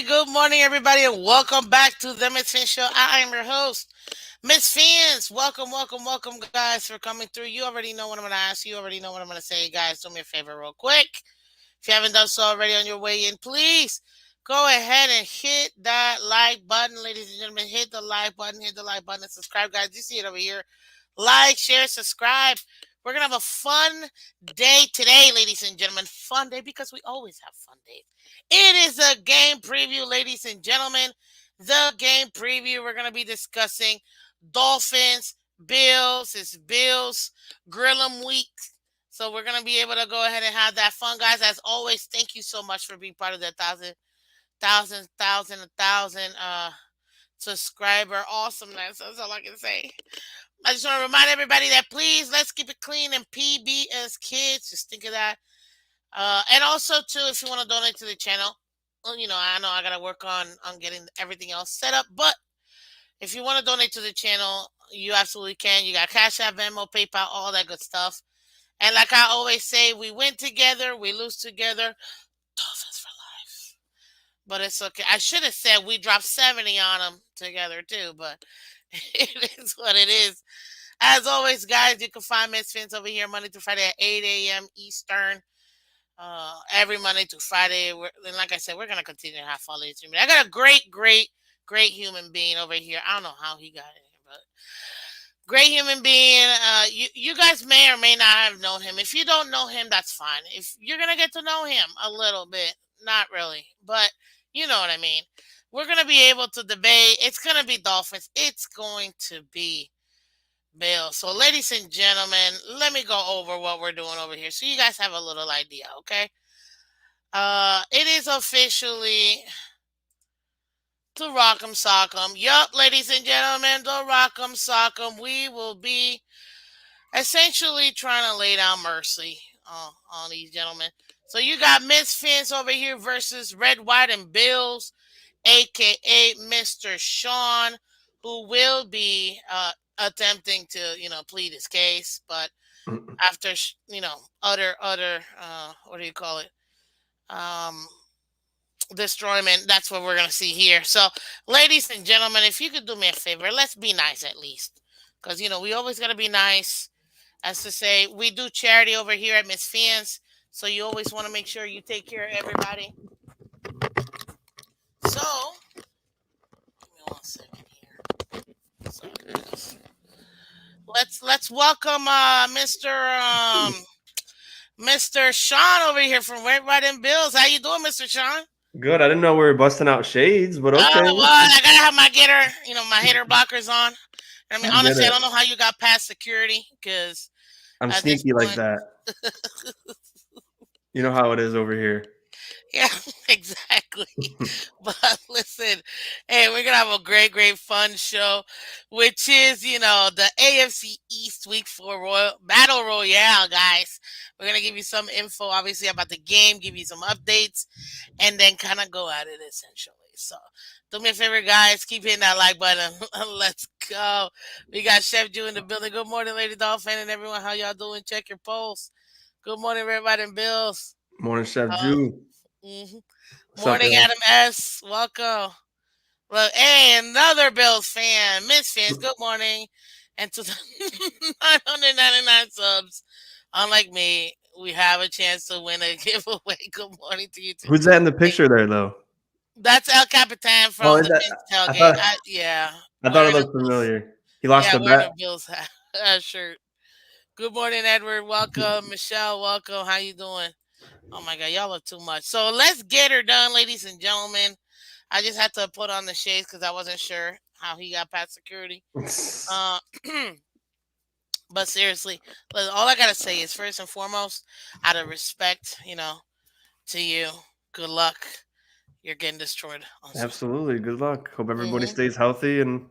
Good morning, everybody, and welcome back to the Miss Finn Show. I am your host, Miss Fins. Welcome, guys, for coming through. You already know what I'm going to ask. You already know what I'm going to say, guys. Do me a favor, real quick. If you haven't done so already on your way in, please go ahead and hit that like button, ladies and gentlemen. Hit the like button, and subscribe, guys. You see it over here. Like, share, subscribe. We're going to have a fun day today, ladies and gentlemen. Fun day because we always have fun days. It is a game preview, ladies and gentlemen. The game preview. We're going to be discussing Dolphins, Bills. It's Bills Grill 'em week. So we're going to be able to go ahead and have that fun, guys. As always, thank you so much for being part of the thousand subscriber awesomeness. That's all I can say. I just want to remind everybody that please, let's keep it clean and PB as kids. Just think of that. And also, too, if you want to donate to the channel, well, I know I got to work on getting everything else set up. But if you want to donate to the channel, you absolutely can. You got Cash App, Venmo, PayPal, all that good stuff. And like I always say, we win together, we lose together. Dolphins for life. But it's okay. I should have said we dropped 70 on them together, too. But it is what it is. As always, guys, you can find Miss Fins over here Monday through Friday at 8 a.m. Eastern. Every Monday through Friday. And like I said, we're going to continue to have fun. I got a great human being over here. I don't know how he got in here, but great human being. You guys may or may not have known him. If you don't know him, that's fine. If you're going to get to know him a little bit, not really, but you know what I mean. We're going to be able to debate. It's going to be Dolphins. It's going to be Bills. So, ladies and gentlemen, let me go over what we're doing over here so you guys have a little idea, okay? It is officially the Rock'em Sock'em. Yup, ladies and gentlemen, the Rock'em Sock'em. We will be essentially trying to lay down mercy on these gentlemen. So you got Miss Fins over here versus Red, White, and Bills, a.k.a. Mr. Sean, who will be attempting to, plead his case. But after, utter, what do you call it? Destroyment. That's what we're going to see here. So, ladies and gentlemen, if you could do me a favor, let's be nice at least. Because, we always got to be nice. As to say, we do charity over here at Miss Fins. So, you always want to make sure you take care of everybody. So, give me 1 second here. Sorry, let's welcome Mr. Mr. Sean over here from Red Right and Bills. How you doing, Mr. Sean? Good. I didn't know we were busting out shades, but okay. Well, I gotta have my getter, my hater blockers on. I mean, I get honestly, I it. don't know how you got past security because I'm at this sneaky like point, that. You know how it is over here. yeah, exactly. But listen, hey, we're gonna have a great, great fun show, which is, the AFC East Week 4 Royal Battle Royale, guys. We're gonna give you some info, obviously, about the game, give you some updates, and then kind of go at it essentially. So, do me a favor, guys, keep hitting that like button. Let's go. We got Chef Jew in the building. Good morning, Lady Dolphin, and everyone. How y'all doing? Check your pulse. Good morning, everybody in Bills. Morning, Chef Uh, Jew. mhm. What's up, Morning, y'all? Adam S. Welcome. Look, hey, another Bills fan, Miss Fans. Good morning, and to the 999 subs. Unlike me, we have a chance to win a giveaway. Good morning to you too. Who's that in the picture there, though? That's El Capitan Oh, from is the that? Phins I tailgate. thought Yeah, I thought it wearing a looked Bills. familiar. He lost Yeah, the wearing bet. a Bills shirt. Good morning, Edward. Welcome, Michelle. Welcome. How you doing? Oh my God, y'all are too much. So let's get her done, ladies and gentlemen. I just had to put on the shades because I wasn't sure how he got past security. Uh, but seriously, all I gotta say is first and foremost, out of respect, to you, good luck. You're getting destroyed on Sunday. Absolutely. Good luck. Hope everybody Hmm. stays healthy, and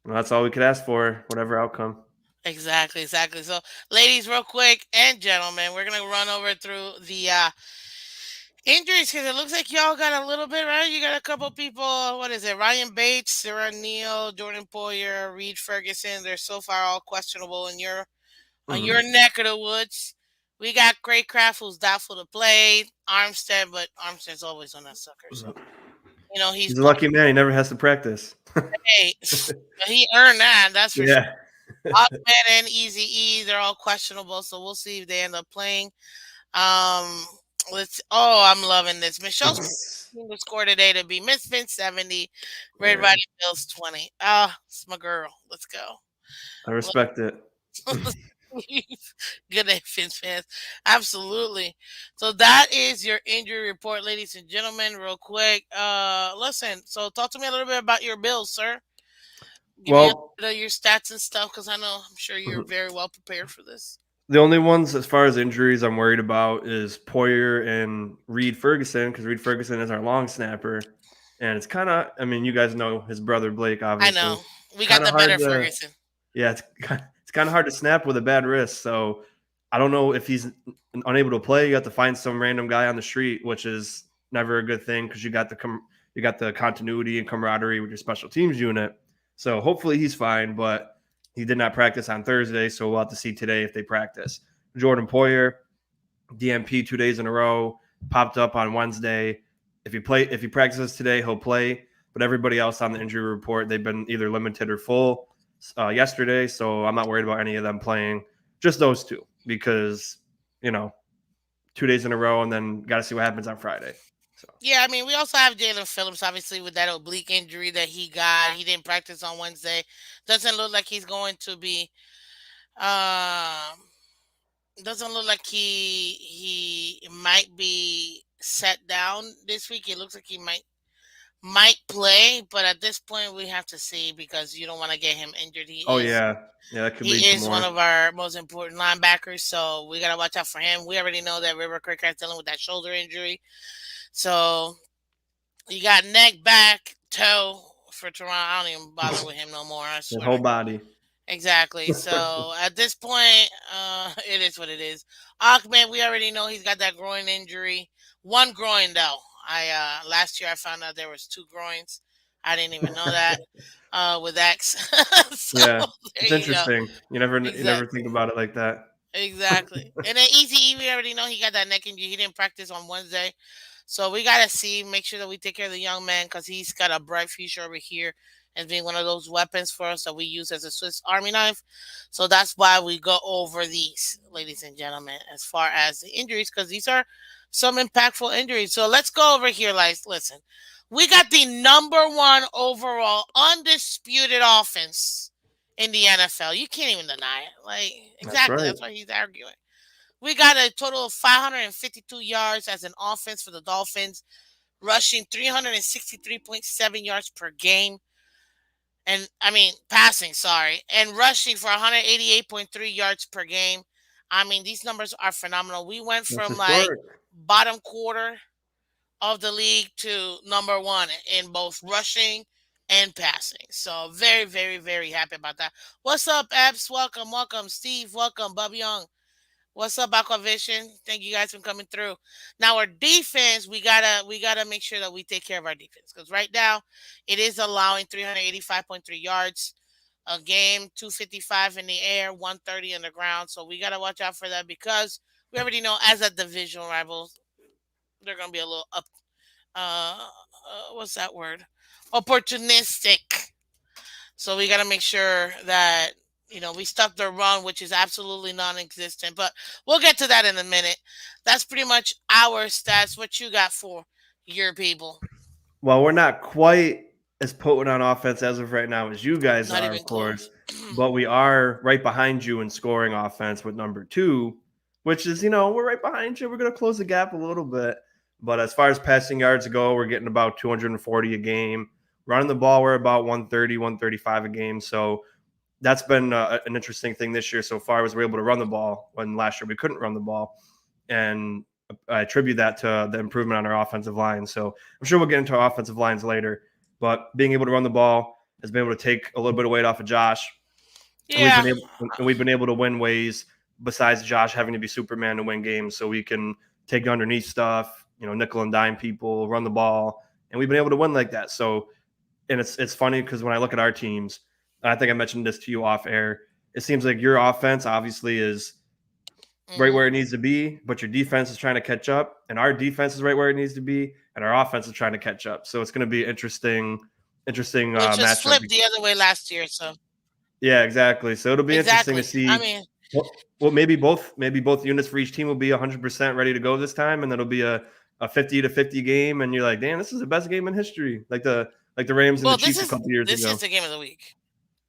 that's all we could ask for, whatever outcome. Exactly, exactly. So, ladies, real quick, and gentlemen, we're gonna run over through the injuries because it looks like y'all got a little bit right. You got a couple people. What is it? Ryan Bates, Sarah Neal, Jordan Poyer, Reed Ferguson. They're so far all questionable in your on Mhm. your neck of the woods. We got Craycraft who's doubtful to play. Armstead, but Armstead's always on that sucker. So he's He's a lucky man. He never has to practice. hey, he earned that. That's for sure. Yeah. Aquaman and Easy E, they're all questionable, so we'll see if they end up playing. Um, let's. Oh, I'm loving this. Michelle's the score today to be Miss Finn 70, Red Yeah. Riding Bills 20. Ah, it's my girl. Let's go. I respect it. Good day, Fins fans. Absolutely. So that is your injury report, ladies and gentlemen. Real quick, listen. So talk to me a little bit about your Bills, sir. Give me a Well, bit of your stats and stuff, because I'm sure you're mhm. very well prepared for this. The only ones as far as injuries I'm worried about is Poyer and Reed Ferguson because Reed Ferguson is our long snapper, and it's kind of I mean you guys know his brother Blake I obviously. know It's we got kind of the hard better to Ferguson. yeah it's kind of hard to snap with a bad wrist. So I don't know if he's unable to play. You have to find some random guy on the street, which is never a good thing because you got the continuity and camaraderie with your special teams unit. So hopefully he's fine, but he did not practice on Thursday, so we'll have to see today if they practice. Jordan Poyer, DMP 2 days in a row, popped up on Wednesday. If he practices today, he'll play. But everybody else on the injury report, they've been either limited or full yesterday, so I'm not worried about any of them playing. Just those two, because you know 2 days in a row, and then got to see what happens on Friday. So Yeah, I mean, we also have Jalen Phillips, obviously, with that oblique injury that he got. He didn't practice on Wednesday. Doesn't look like he's going to be. Um, doesn't look like he might be set down this week. It looks like he might play, but at this point, we have to see because you don't want to get him injured. oh He is yeah, yeah, that could he lead to is one more. of our most important linebackers, so we gotta watch out for him. We already know that River Crickett's dealing with that shoulder injury, so you got neck, back, toe for Toronto. I don't even bother with him no more. I His swear. whole body. Exactly. So at this point, it is what it is. Achman, we already know he's got that groin injury. One groin though. I last year I found out there was two groins. I didn't even know that. With X. So Yeah, there it's you go. interesting. You never Exactly. think about it like that. Exactly. And then Easy, we already know he got that neck injury. He didn't practice on Wednesday. So we got to see, make sure that we take care of the young man because he's got a bright future over here as being one of those weapons for us that we use as a Swiss Army knife. So that's why we go over these, ladies and gentlemen, as far as the injuries, because these are some impactful injuries. So let's go over here. Like, listen, we got the number one overall undisputed offense in the NFL. You can't even deny it. Like, That's exactly. right. That's why he's arguing. We got a total of 552 yards as an offense for the Dolphins, rushing 363.7 yards per game. And I mean, passing, sorry, and rushing for 188.3 yards per game. I mean, these numbers are phenomenal. We went That's from like historic. bottom quarter of the league to number one in both rushing and passing. So very, very, very happy about that. What's up, Epps? Welcome, welcome, Steve. Welcome, Bubby Young. What's up, Aquavision? Thank you guys for coming through. Now our defense, we gotta make sure that we take care of our defense because right now it is allowing 385.3 yards a game, 255 in the air, 130 on the ground. So we gotta watch out for that because we already know as a divisional rival, they're gonna be a little up. What's that word? Opportunistic. So we got to make sure that we stop the run, which is absolutely non-existent. But we'll get to that in a minute. That's pretty much our stats. What you got for your people? Well, we're not quite as potent on offense as of right now as you guys Not are, even of course, close. but we are right behind you in scoring offense with number two, which is, we're right behind you. We're going to close the gap a little bit. But as far as passing yards go, we're getting about 240 a game. Running the ball, we're about 130, 135 a game. So that's been an interesting thing this year so far was we're able to run the ball when last year we couldn't run the ball. And I attribute that to the improvement on our offensive line. So I'm sure we'll get into our offensive lines later, but being able to run the ball has been able to take a little bit of weight off of Josh, and Yeah. we've been able to win ways besides Josh having to be Superman to win games. So we can take underneath stuff, nickel and dime people, run the ball, and we've been able to win like that. So, and it's funny because when I look at our teams, I think I mentioned this to you off air. It seems like your offense obviously is right hmm where it needs to be, but your defense is trying to catch up, and our defense is right where it needs to be, and our offense is trying to catch up. So it's going to be interesting Which was matchup. flipped the other way last year. So Yeah, exactly. So it'll be interesting to exactly. I see. mean, Well, maybe both units for each team will be 100% ready to go this time, and it'll be a 50-50 game, and you're like, damn, this is the best game in history, like the Rams and the well, Chiefs a couple years this is ago. the game of the week.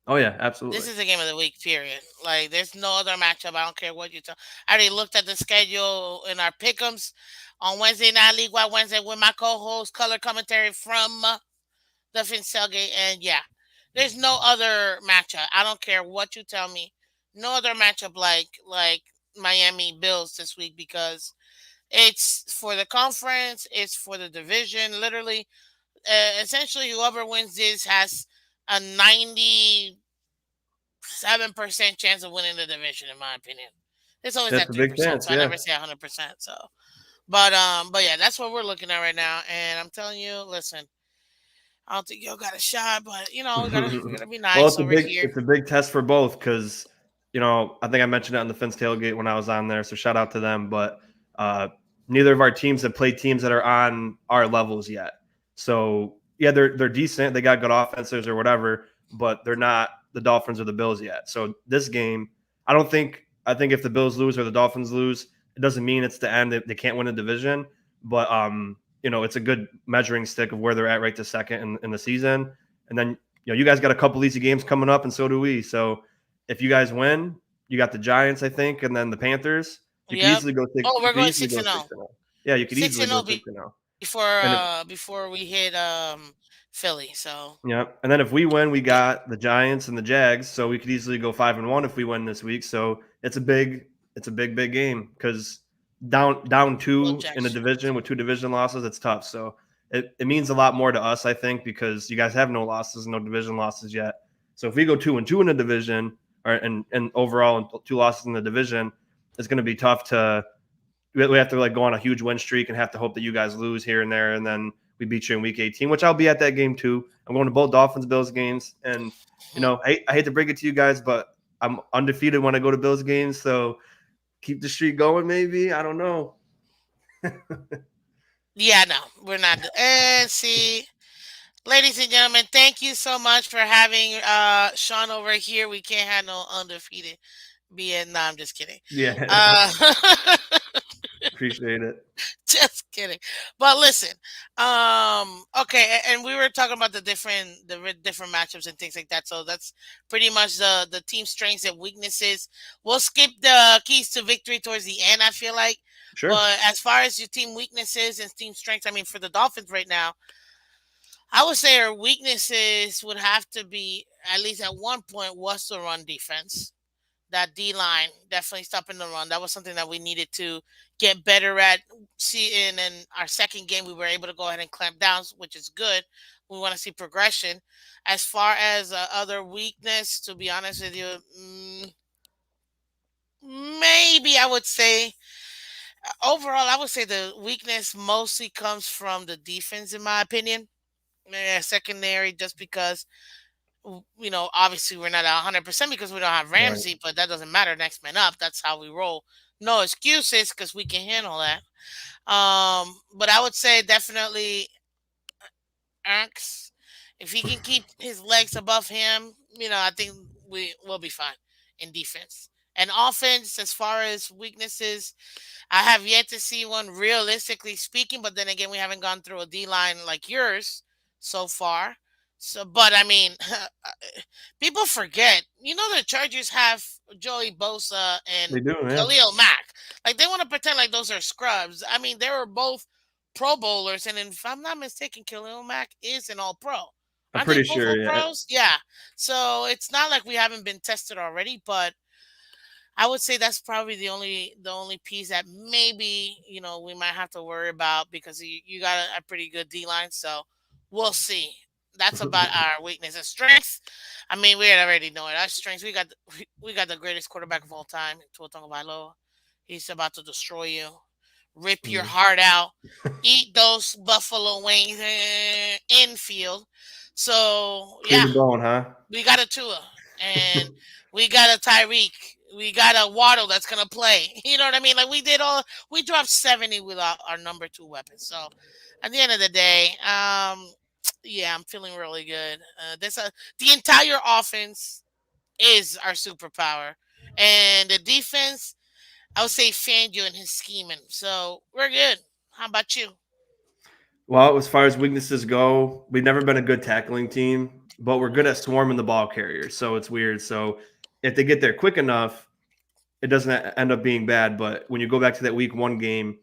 Oh yeah, This absolutely. is the game of the week, period. Like, there's no other matchup. I don't care what you tell. I already looked at the schedule in our pick'ems on Wednesday Night League Wide Wednesday with my co-host, color commentary from the Phins tailgate, and yeah, there's no other matchup. I don't care what you tell me. No other matchup like Miami Bills this week because it's for the conference, it's for the division. Literally, essentially, whoever wins this has a 97% chance of winning the division, in my opinion. It's always That's at a three big percent, chance. so I Yeah. never say 100%. So, but yeah, that's what we're looking at right now. And I'm telling you, listen, I don't think y'all got a shot, but we gotta be Well, nice over here. it's a big test for both because I think I mentioned it on the Fins tailgate when I was on there, so shout out to them. But uh, neither of our teams have played teams that are on our levels yet. So yeah, they're decent. They got good offenses or whatever, but they're not the Dolphins or the Bills yet. So this game, I think if the Bills lose or the Dolphins lose, it doesn't mean it's the end. They can't win a division, but it's a good measuring stick of where they're at right this second in the season. And then you guys got a couple easy games coming up, and so do we. So if you guys win, you got the Giants, I think, and then the Panthers. You could Yep. easily go six. Oh, You we're could going easily six go and six zero. and 0. Yeah, you could Six easily and go zero 6-0. before And if before we hit Philly. So Yeah, and then if we win, we got the Giants and the Jags, so we could easily go 5-1 if we win this week. So it's a big game because down no two in the objections. division with two division losses, it's tough. So it means a lot more to us, I think, because you guys have no losses, no division losses yet. So if we go 2-2 in the division, or and overall and two losses in the division, it's going to be tough to we have to like go on a huge win streak and have to hope that you guys lose here and there, and then we beat you in week 18, which I'll be at that game too. I'm going to both Dolphins Bills games, and I hate to break it to you guys, but I'm undefeated when I go to Bills games, so keep the streak going. Maybe I don't know. Yeah, no, we're not. And see, ladies and gentlemen, thank you so much for having Sean over here. We can't have no undefeated being. No, I'm just kidding. Yeah, Uh, appreciate it. just kidding. But listen, okay, and we were talking about different matchups and things like that. So that's pretty much the team strengths and weaknesses. We'll skip the keys to victory towards the end. I feel like, Sure. but as far as your team weaknesses and team strengths, I mean, for the Dolphins right now, I would say our weaknesses would have to be at least at one point was the run defense. That D line definitely stopping the run. That was something that we needed to get better at. See, in our second game, we were able to go ahead and clamp down, which is good. We want to see progression. As far as other weakness, to be honest with you, maybe I would say overall, I would say the weakness mostly comes from the defense, in my opinion. Yeah, secondary, just because obviously we're not 100% because we don't have Right. Ramsey, but that doesn't matter. Next man up. That's how we roll. No excuses because we can handle that. But I would say definitely Ernks. If he can keep his legs above him, I think we will be fine in defense. And offense, as far as weaknesses, I have yet to see one realistically speaking, but then again, we haven't gone through a D line like yours so far. So, but I mean, people forget. The Chargers have Joey Bosa and They do, yeah. Khalil Mack. Like they want to pretend like those are scrubs. I mean, they were both Pro Bowlers, and if I'm not mistaken, Khalil Mack is an All Pro. I'm Aren't they pretty both sure, All yeah. Pros? Yeah. So it's not like we haven't been tested already, but I would say that's probably the only piece that maybe we might have to worry about because you got a pretty good D line, so we'll see. That's about our weakness and strengths. I mean, we already know it. Our strengths, we got the greatest quarterback of all time, Tua Tagovailoa. He's about to destroy you, rip your Mm. heart out, eat those buffalo wings infield. So Cream yeah, and bone, huh? we got a Tua, and we got a Tyreek. We got a Waddle that's gonna play. You know what I mean? Like we dropped 70 with our number two weapon. So at the end of the day, yeah, I'm feeling really good. The entire offense is our superpower, and the defense, I would say Fangio and his scheming. So we're good. How about you? Well, as far as weaknesses go, we've never been a good tackling team, but we're good at swarming the ball carriers. So it's weird. So if they get there quick enough, it doesn't end up being bad. But when you go back to that week one game,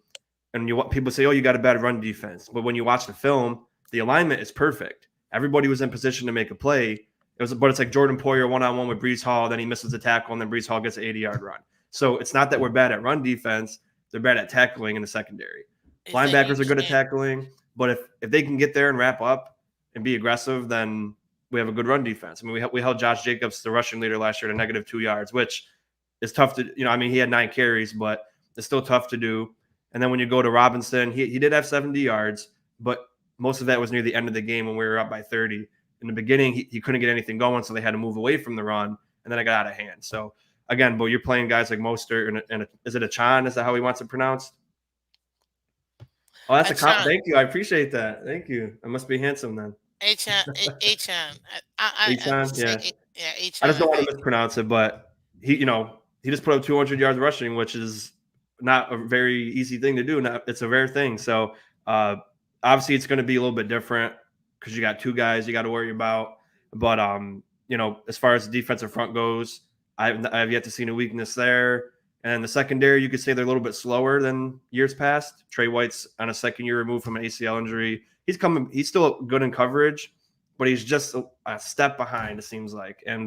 and people say, "Oh, you got a bad run defense," but when you watch the film, the alignment is perfect. Everybody was in position to make a play. But it's like Jordan Poyer one on one with Brees Hall, then he misses the tackle, and then Brees Hall gets an 80-yard run. So it's not that we're bad at run defense; they're bad at tackling in the secondary. Is that you Linebackers are good at can't? tackling, but if they can get there and wrap up and be aggressive, then we have a good run defense. I mean, we held Josh Jacobs, the rushing leader last year, to -2 yards, which is tough to. I mean, he had 9 carries, but it's still tough to do. And then when you go to Robinson, he did have 70 yards, but most of that was near the end of the game when we were up by 30. In the beginning, he couldn't get anything going, so they had to move away from the run, and then it got out of hand. So again, but you're playing guys like Mostert and is it a Chan? Is that how he wants it pronounced? Oh, that's a Achan, thank you. I appreciate that. Thank you. I must be handsome then. Achan, Achan. I Achan, say yeah. yeah, I Achan. just I don't want think. to mispronounce it, but he just put up 200 yards rushing, which is not a very easy thing to do. It's a rare thing. So uh, obviously, it's going to be a little bit different because you got two guys you got to worry about. But as far as the defensive front goes, I have yet to see a weakness there. And the secondary, you could say they're a little bit slower than years past. Trey White's on a second year removed from an ACL injury. He's still good in coverage, but he's just a step behind, it seems like. And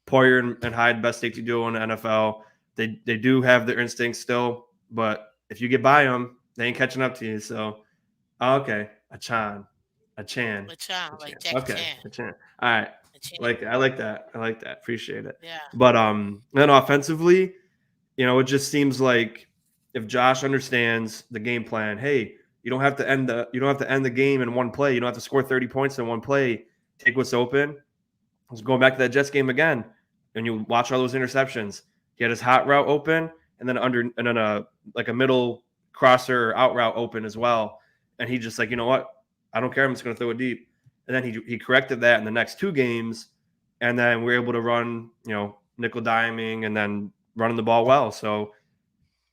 Poyer and Hyde, best safety duo in the NFL. They do have their instincts still, but if you get by them, they ain't catching up to you. So, okay, a Chan, a Achan, Chan. like Jackie Okay, Chan. a Chan. All right, Achan. I like that. I like that. Appreciate it. Yeah. But then offensively, it just seems like if Josh understands the game plan, hey, you don't have to end the game in one play. You don't have to score 30 points in one play. Take what's open. Just going back to that Jets game again, and you watch all those interceptions. He had his hot route open, and then a middle crosser or out route open as well. And he just like, you know what? I don't care. I'm just going to throw it deep. And then he corrected that in the next two games, and then we are able to run nickel diming and then running the ball well. So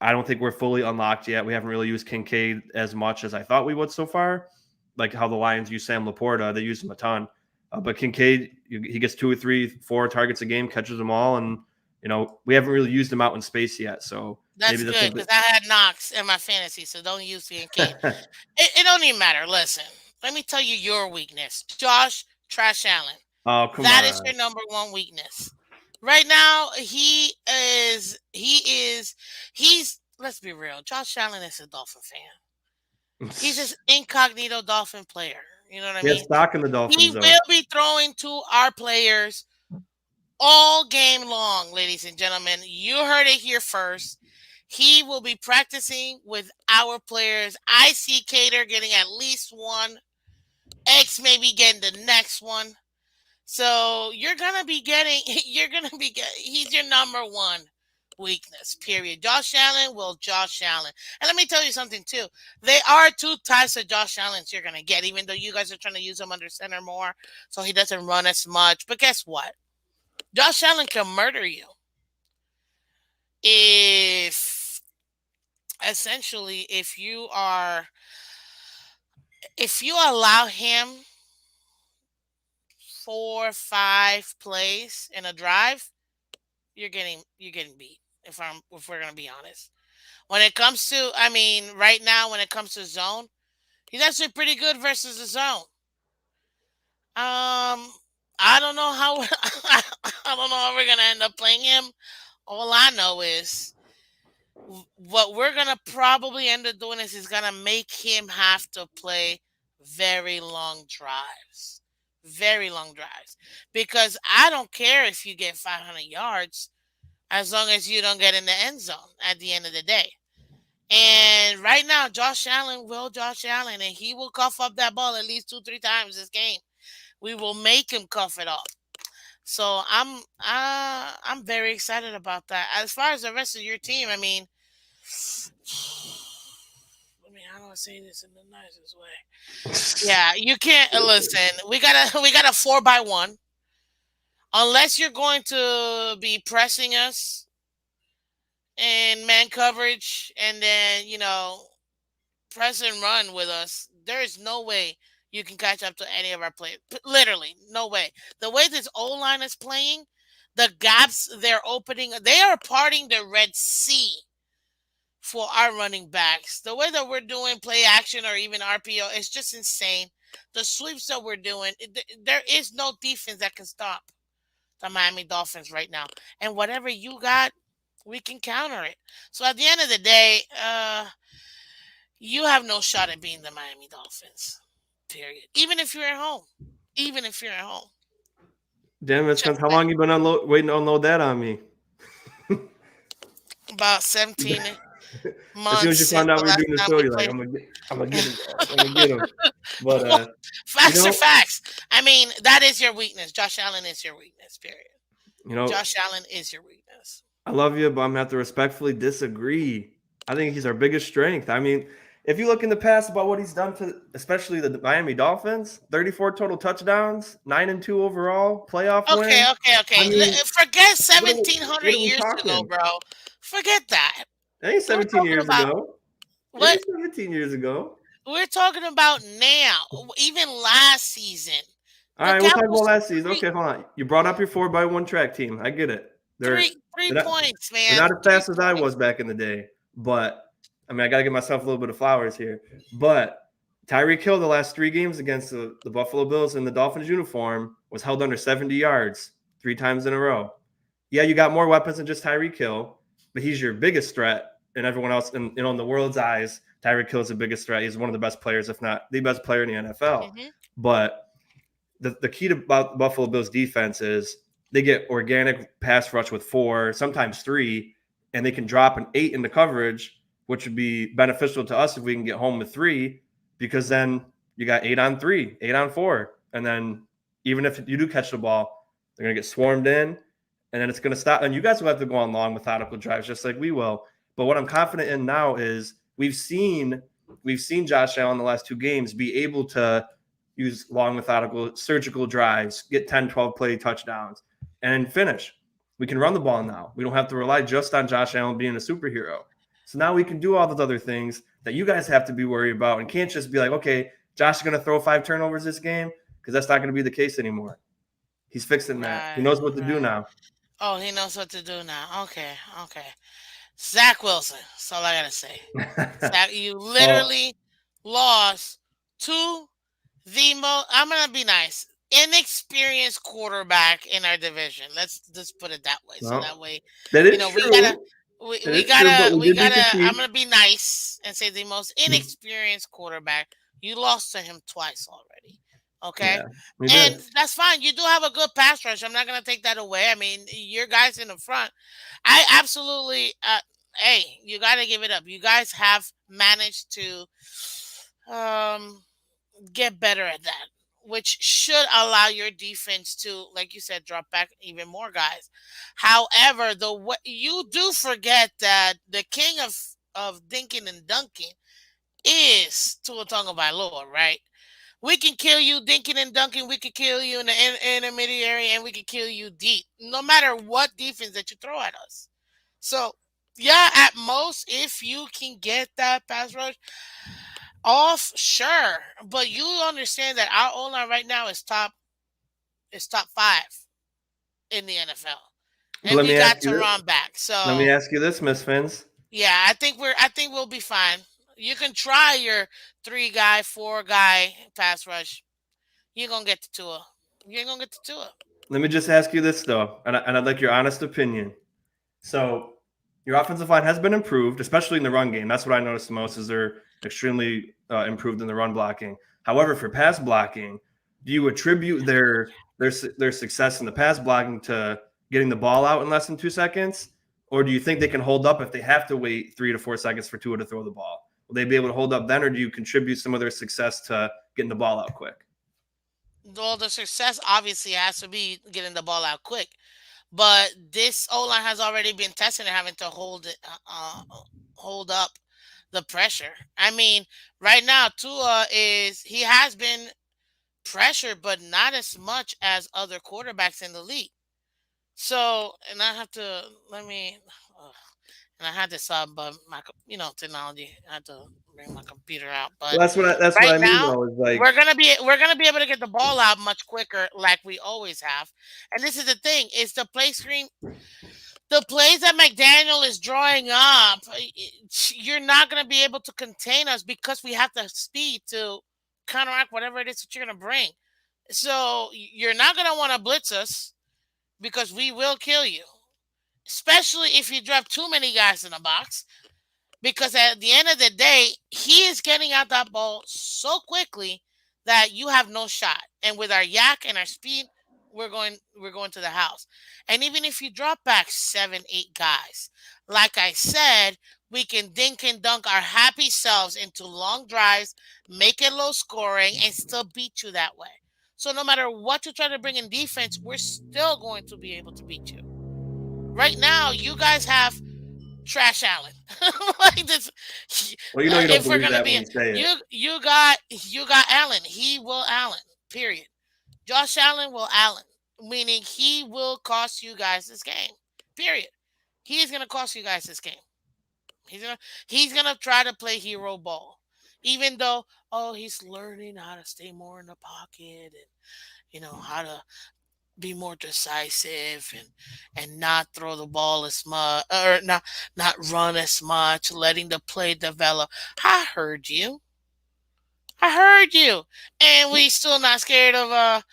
I don't think we're fully unlocked yet. We haven't really used Kincaid as much as I thought we would so far. Like how the Lions use Sam Laporta, they use him a ton. But Kincaid, he gets 2 or 3, 4 targets a game, catches them all, and we haven't really used him out in space yet. So That's maybe that's a good bit. because I had Knox in my fantasy, so don't use the Kincaid. It don't even matter. Listen, let me tell you your weakness, Josh Trash Allen. Oh, come That is on. your number one weakness. Right now, he's. Let's be real. Josh Allen is a Dolphin fan. He's He just incognito Dolphin player. You know what I had mean? stock in the He Dolphins, though. will be throwing to our players all game long, ladies and gentlemen. You heard it here first. He will be practicing with our players. I see Cater getting at least one. X maybe getting the next one. So you're gonna be getting. You're gonna be. He's your number one weakness. Period. Josh Allen will Josh Allen. And let me tell you something too. There are two types of Josh Allens you're gonna get. Even though you guys are trying to use him under center more, so he doesn't run as much. But guess what? Josh Allen can murder you if essentially if you allow him 4, 5 plays in a drive, you're getting beat. If we're gonna be honest, when it comes to right now when it comes to zone, he's actually pretty good versus the zone. I don't know how I don't know how we're gonna end up playing him. All I know is what we're gonna probably end up doing is he's gonna make him have to play very long drives, very long drives, because I don't care if you get 500 yards as long as you don't get in the end zone at the end of the day. And right now, Josh Allen will Josh Allen, and he will cough up that ball at least 2, 3 times this game. We will make him cough it up. So I'm very excited about that. As far as the rest of your team, how do I say this in the nicest way? Yeah, you can't listen. We got a 4-by-1. Unless you're going to be pressing us in man coverage and then press and run with us, there is no way you can catch up to any of our players. Literally, no way. The way this O line is playing, the gaps they're opening, they are parting the Red Sea for our running backs. The way that we're doing play action or even RPO is just insane. The sweeps that we're doing, there is no defense that can stop the Miami Dolphins right now. And whatever you got, we can counter it. So at the end of the day, you have no shot at being the Miami Dolphins. Period. Even if you're at home. Even if you're at home. Damn, it's Just how long you been waiting to unload that on me? about 17 As soon as months you since found out the we were last doing the time show, we you're like, played. I'm gonna get him, guys. I'm gonna get him. But Well, you facts are know, facts. That is your weakness. Josh Allen is your weakness. Period. you know, Josh Allen is your weakness. I love you, but I'm gonna have to respectfully disagree. I think he's our biggest strength. I mean, if you look in the past about what he's done to, especially the Miami Dolphins, 34 total touchdowns, 9-2 overall, playoff Okay, wins. okay, I okay. mean, Forget what 1,700 are we years ago, talking? bro. Forget that. It ain't We're 17 talking years about ago. It what ain't 17 years ago. we're talking about now. Even last season, All the right, we'll gap talk about was last season. three, Okay, hold on. You brought up your 4x1 track team. I get it. three, They're three they're not, points, they're man. not as Three fast as I was points. back in the day, but I mean, I got to give myself a little bit of flowers here. But Tyreek Hill, the last 3 games against the Buffalo Bills in the Dolphins uniform, was held under 70 yards 3 times in a row. Yeah, you got more weapons than just Tyreek Hill, but he's your biggest threat, and everyone else, in the world's eyes, Tyreek Hill is the biggest threat. He's one of the best players, if not the best player in the NFL. Hmm. But the key to Buffalo Bills defense is they get organic pass rush with 4, sometimes 3, and they can drop an 8 into coverage, which would be beneficial to us if we can get home with 3, because then you got 8-on-3, 8-on-4, and then even if you do catch the ball, they're gonna get swarmed in, and then it's gonna stop. And you guys will have to go on long, methodical drives, just like we will. But what I'm confident in now is we've seen Josh Allen the last 2 games be able to use long, methodical, surgical drives, get 10, 12 play touchdowns, and finish. We can run the ball now. We don't have to rely just on Josh Allen being a superhero. So now we can do all those other things that you guys have to be worried about and can't just be like, okay, Josh is going to throw 5 turnovers this game because that's not going to be the case anymore. He's fixing that. He Right, knows what to do right. now. Oh, he knows what to do now. Okay, okay. Zach Wilson. That's all I gotta say. Zach, you Well, literally lost to the most. I'm gonna be nice. Inexperienced quarterback in our division. Let's just put it that way. So well, that way, that you is know, we gotta, true. That is true, but we we did beat gotta. the I'm Chiefs. gonna be nice and say the most inexperienced quarterback. You lost to him twice already. Okay, Yeah, we and did. that's fine. You do have a good pass rush. I'm not gonna take that away. I mean, your guys in the front. I absolutely. Hey, you got to give it up. You guys have managed to um, get better at that, which should allow your defense to, like you said, drop back even more guys. However, you do forget that the king of dinking and dunking is Tua Tagovailoa, right? We can kill you dinking and dunking. We can kill you in the intermediary, and we can kill you deep, no matter what defense that you throw at us. So, yeah, at most, if you can get that pass rush off, sure. But you understand that our O line right now is top five in the NFL, But and we got to run back. let me So ask you this, Miss Fins. yeah, I think we'll be fine. You can try your 3 guy, 4 guy pass rush. You ain't gonna get to Tua. You ain't gonna get to Tua. Let me just ask you this though, and I'd like your honest opinion. So your offensive line has been improved, especially in the run game. That's what I noticed the most is they're extremely improved in the run blocking. However, for pass blocking, do you attribute their success in the pass blocking to getting the ball out in less than 2 seconds, or do you think they can hold up if they have to wait 3 to 4 seconds for Tua to throw the ball? Will they be able to hold up then, or do you contribute some of their success to getting the ball out quick? Well, the success obviously has to be getting the ball out quick. But this O line has already been tested and having to hold up the pressure. I mean, right now Tua is he has been pressured, but not as much as other quarterbacks in the league. So, and I have to let me, and I had this but my technology. I had to bring my computer out, but Well, that's what right I mean now though. Is like we're gonna be able to get the ball out much quicker, like we always have. And this is the thing: is the play screen the plays that McDaniel is drawing up, you're not going to be able to contain us because we have the speed to counteract whatever it is that you're going to bring. So you're not going to want to blitz us because we will kill you, especially if you drop too many guys in the box. Because at the end of the day, he is getting out that ball so quickly that you have no shot. And with our yak and our speed, we're going to the house. And even if you drop back 7, 8 guys, like I said, we can dink and dunk our happy selves into long drives, make it low scoring, and still beat you that way. So no matter what you try to bring in defense, we're still going to be able to beat you. Right now, you guys have Trash Allen. Like this, well, you know you don't if we're believe gonna that when be you say it. you got Allen. He will Allen. Period. Josh Allen will Allen, meaning he will cost you guys this game. Period. He is gonna cost you guys this game. He's gonna he's gonna try to play hero ball, even though he's learning how to stay more in the pocket and how to be more decisive and not throw the ball as much or not run as much, letting the play develop. I heard you. I heard you. And we still not scared of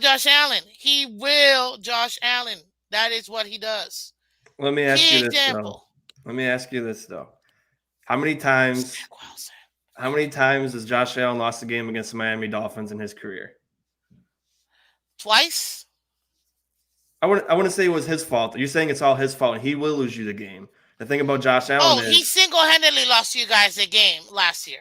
Josh Allen. He will Josh Allen. That is what he does. Let me ask you Key this though. example. Let me ask you this though. How many times Zach Wilson. how many times has Josh Allen lost a game against the Miami Dolphins in his career? Twice? I want to say it was his fault. You're saying it's all his fault and he will lose you the game. The thing about Josh Allen Oh, he is, single handedly lost you guys the game last year.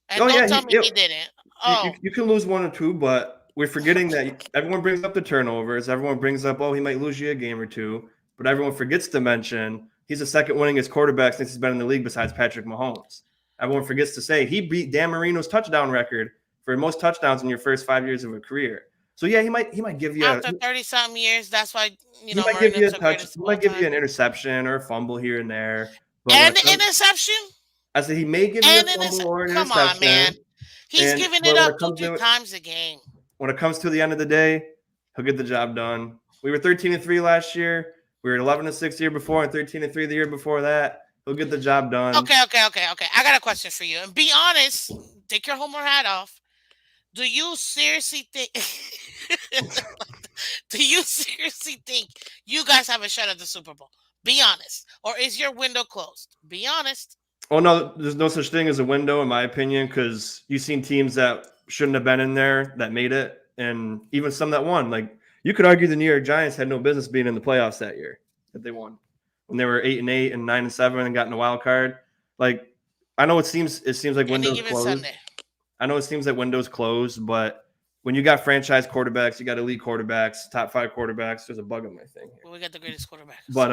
And oh don't yeah, tell me he didn't. you, Oh, you can lose one or two, but we're forgetting that everyone brings up the turnovers. Everyone brings up, oh, he might lose you a game or two, but everyone forgets to mention he's the second winningest quarterback since he's been in the league besides Patrick Mahomes. Everyone forgets to say he beat Dan Marino's touchdown record for most touchdowns in your first 5 years of a career. So yeah, he might give you a after 30 something years, that's why, he might give Marino's you a the touch. greatest He of all might give you time. an interception or a fumble here and there. But when And it the comes, interception? I said he may give you a And an fumble or an Come on, man. interception, He's giving it but up two, three times a game. when it comes to the end of the day, he'll get the job done. We were 13-3 last year. We were 11-6 the year before, and 13-3 the year before that. He'll get the job done. Okay. I got a question for you. And be honest. Take your Homer hat off. Do you seriously think? Do you seriously think you guys have a shot at the Super Bowl? Be honest. Or is your window closed? Be honest. Oh no, there's no such thing as a window, in my opinion, because you've seen teams that shouldn't have been in there that made it, and even some that won. Like you could argue the New York Giants had no business being in the playoffs that year that they won when they were 8-8 and 9-7 and got in the wild card. Like I know it seems like Any windows given closed. Sunday. I know it seems like windows closed, but when you got franchise quarterbacks, you got elite quarterbacks, top 5 quarterbacks. There's a bug in my thing here. Well, we got the greatest quarterback. But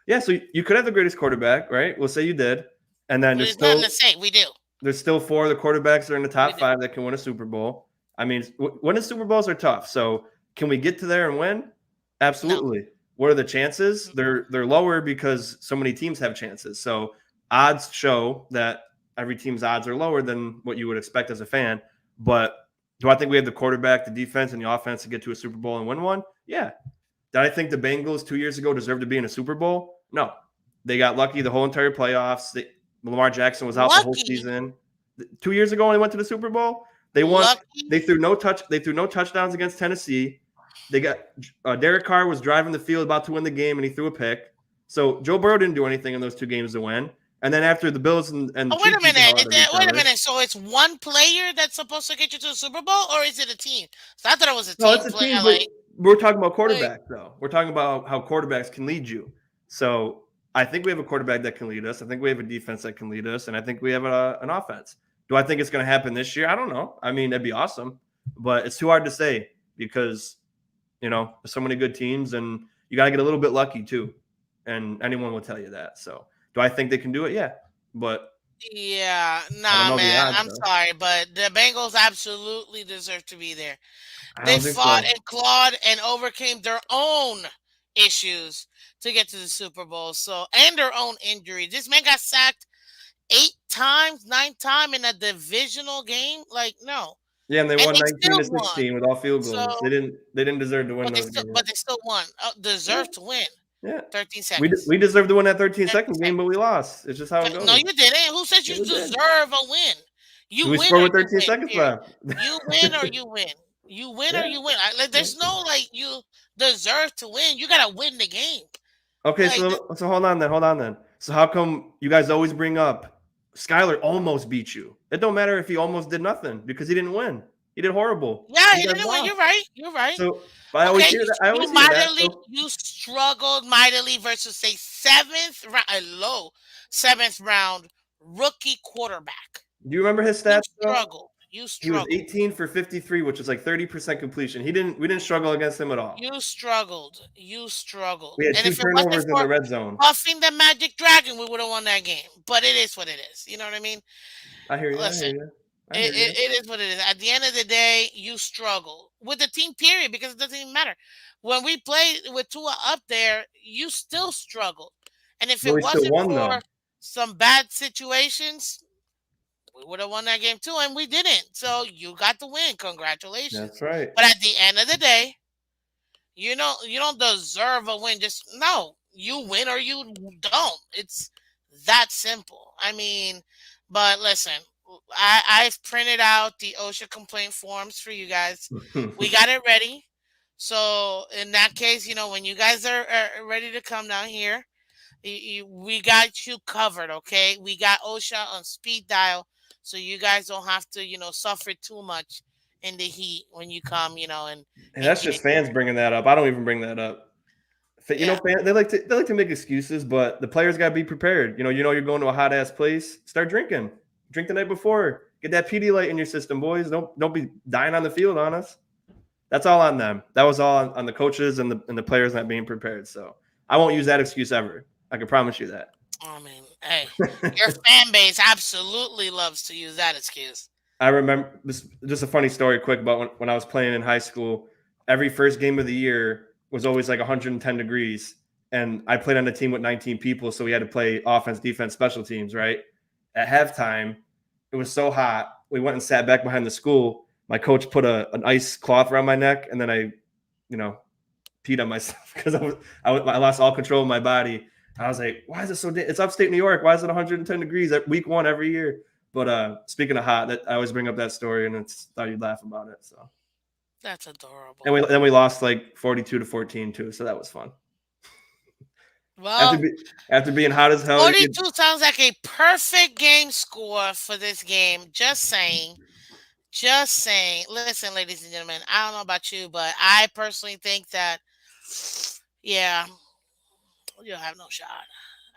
yeah. So you could have the greatest quarterback, right? We'll say you did, and then But it's nothing to say. We do. there's still 4 of the quarterbacks that are in the We top do. 5 that can win a Super Bowl. I mean, winning Super Bowls are tough. So can we get to there and win? No. Absolutely. What are the chances? They're lower because so many teams have chances. So odds show that every team's odds are lower than what you would expect as a fan. But do I think we have the quarterback, the defense, and the offense to get to a Super Bowl and win one? Yeah. Did I think the Bengals 2 years ago deserved to be in a Super Bowl? No. They got lucky the whole entire playoffs. Lamar Jackson was out the whole Lucky. season. 2 years ago when they went to the Super Bowl, they won. Lucky. They threw no touchdowns against Tennessee. They got Derek Carr was driving the field about to win the game, and he threw a pick. So Joe Burrow didn't do anything in those 2 games to win. And then after the Bills and the Oh, wait Chiefs a beat the minute. hell out of each Wait a other. minute. So it's one player that's supposed to get you to the Super Bowl, or is it a team? So I thought it was a No, team it's a play. team, but Like, we're talking about like, quarterbacks, though. We're talking about how quarterbacks can lead you. So I think we have a quarterback that can lead us. I think we have a defense that can lead us, and I think we have an offense. Do I think it's going to happen this year? I don't know. I mean, that'd be awesome, but it's too hard to say because there's so many good teams, and you got to get a little bit lucky too. And anyone will tell you that. So, do I think they can do it? Yeah, but yeah, I don't nah, know the man. odds I'm though. sorry, but the Bengals absolutely deserve to be there. I They don't think fought so. and clawed and overcame their own issues to get to the Super Bowl. So, and their own injuries. This man got sacked 8 times, 9 times in a divisional game. Like, no, Yeah, and they and won they 19 still to won. 16 with all field goals. They So, didn't. They didn't deserve to win those games. but they still won. Yeah, Deserved to win. yeah. 13 We seconds. we deserved to win that 13 13 second game, but we seconds. lost. It's just how it No, goes. you didn't. Who said Yeah, you we did. deserve a win? You We win scored or with you 13 win. seconds Period. left. You win or you win. You win or Yeah. you win. Like, there's no like you deserve to win. You gotta win the game. Okay, Like, so hold on then. So how come you guys always bring up Skyler almost beat you? It don't matter if he almost did nothing because he didn't win. He did horrible. yeah, You he guys didn't win. lost. You're right. You're right. So but I always Okay, hear that. I always you hear that. mightily So you struggled mightily versus a a low seventh round rookie quarterback. do you remember his You stats though? struggled. You He was struggled. 18 for 53, which is like 30% completion. We didn't struggle against him at all. You struggled. You struggled. We had And 2 if it wasn't turnovers in the for red zone. buffing the Magic Dragon, we would have won that game. But it is what it is. You know what I mean? I hear you. I Listen, hear you. I hear you. it is what it is. At the end of the day, you struggle with the team, period, because it doesn't even matter. When we played with Tua up there, you still struggled. And if But it we still wasn't won for though. some bad situations, we would have won that game too, and we didn't. So you got the win. That's Congratulations. right. But at the end of the day, you don't deserve a win. Just no, you win or you don't. It's that simple. I mean, but listen, I've printed out the OSHA complaint forms for you guys. We got it ready. So in that case, when you guys are ready to come down here, we got you covered. Okay, we got OSHA on speed dial, so you guys don't have to suffer too much in the heat when you come, And and that's get just fans bringing that up. I don't even bring that up. yeah. Fans they like to make excuses, but the players got to be prepared. You're going to a hot ass place. Start drinking. Drink the night before. Get that Pedialyte in your system, boys. Don't be dying on the field on us. That's all on them. That was all on the coaches and the players not being prepared. So I won't use that excuse ever. I can promise you that. I mean, hey, your fan base absolutely loves to use that excuse. I remember this. Just a funny story, quick about when I was playing in high school. Every first game of the year was always like 110 degrees, and I played on a team with 19 people, so we had to play offense, defense, special teams. Right at halftime, it was so hot. We went and sat back behind the school. My coach put an ice cloth around my neck, and then I, you know, peed on myself because I lost all control of my body. I was like, why is it so? It's upstate New York. Why is it 110 degrees at week one every year? But speaking of hot, I always bring up that story, and it's thought you'd laugh about it. So, That's and adorable. we lost like 42-14 too. So that was fun. After Well, be, after being hot as hell, 42 sounds like a perfect game score for this game. Just saying. Just saying. Listen, ladies and gentlemen, I don't know about you, but I personally think that, yeah, you'll have no shot.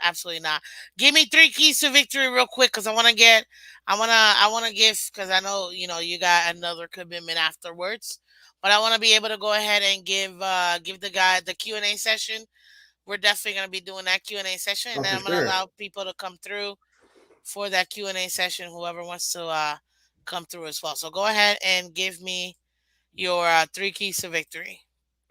Absolutely not. Give me three keys to victory real quick because I want to give, because I know, you got another commitment afterwards, but I want to be able to go ahead and give the guy the Q&A session. We're definitely going to be doing that Q&A session, and oh then for I'm going to sure. allow people to come through for that Q&A session, whoever wants to come through as well. So go ahead and give me your three keys to victory.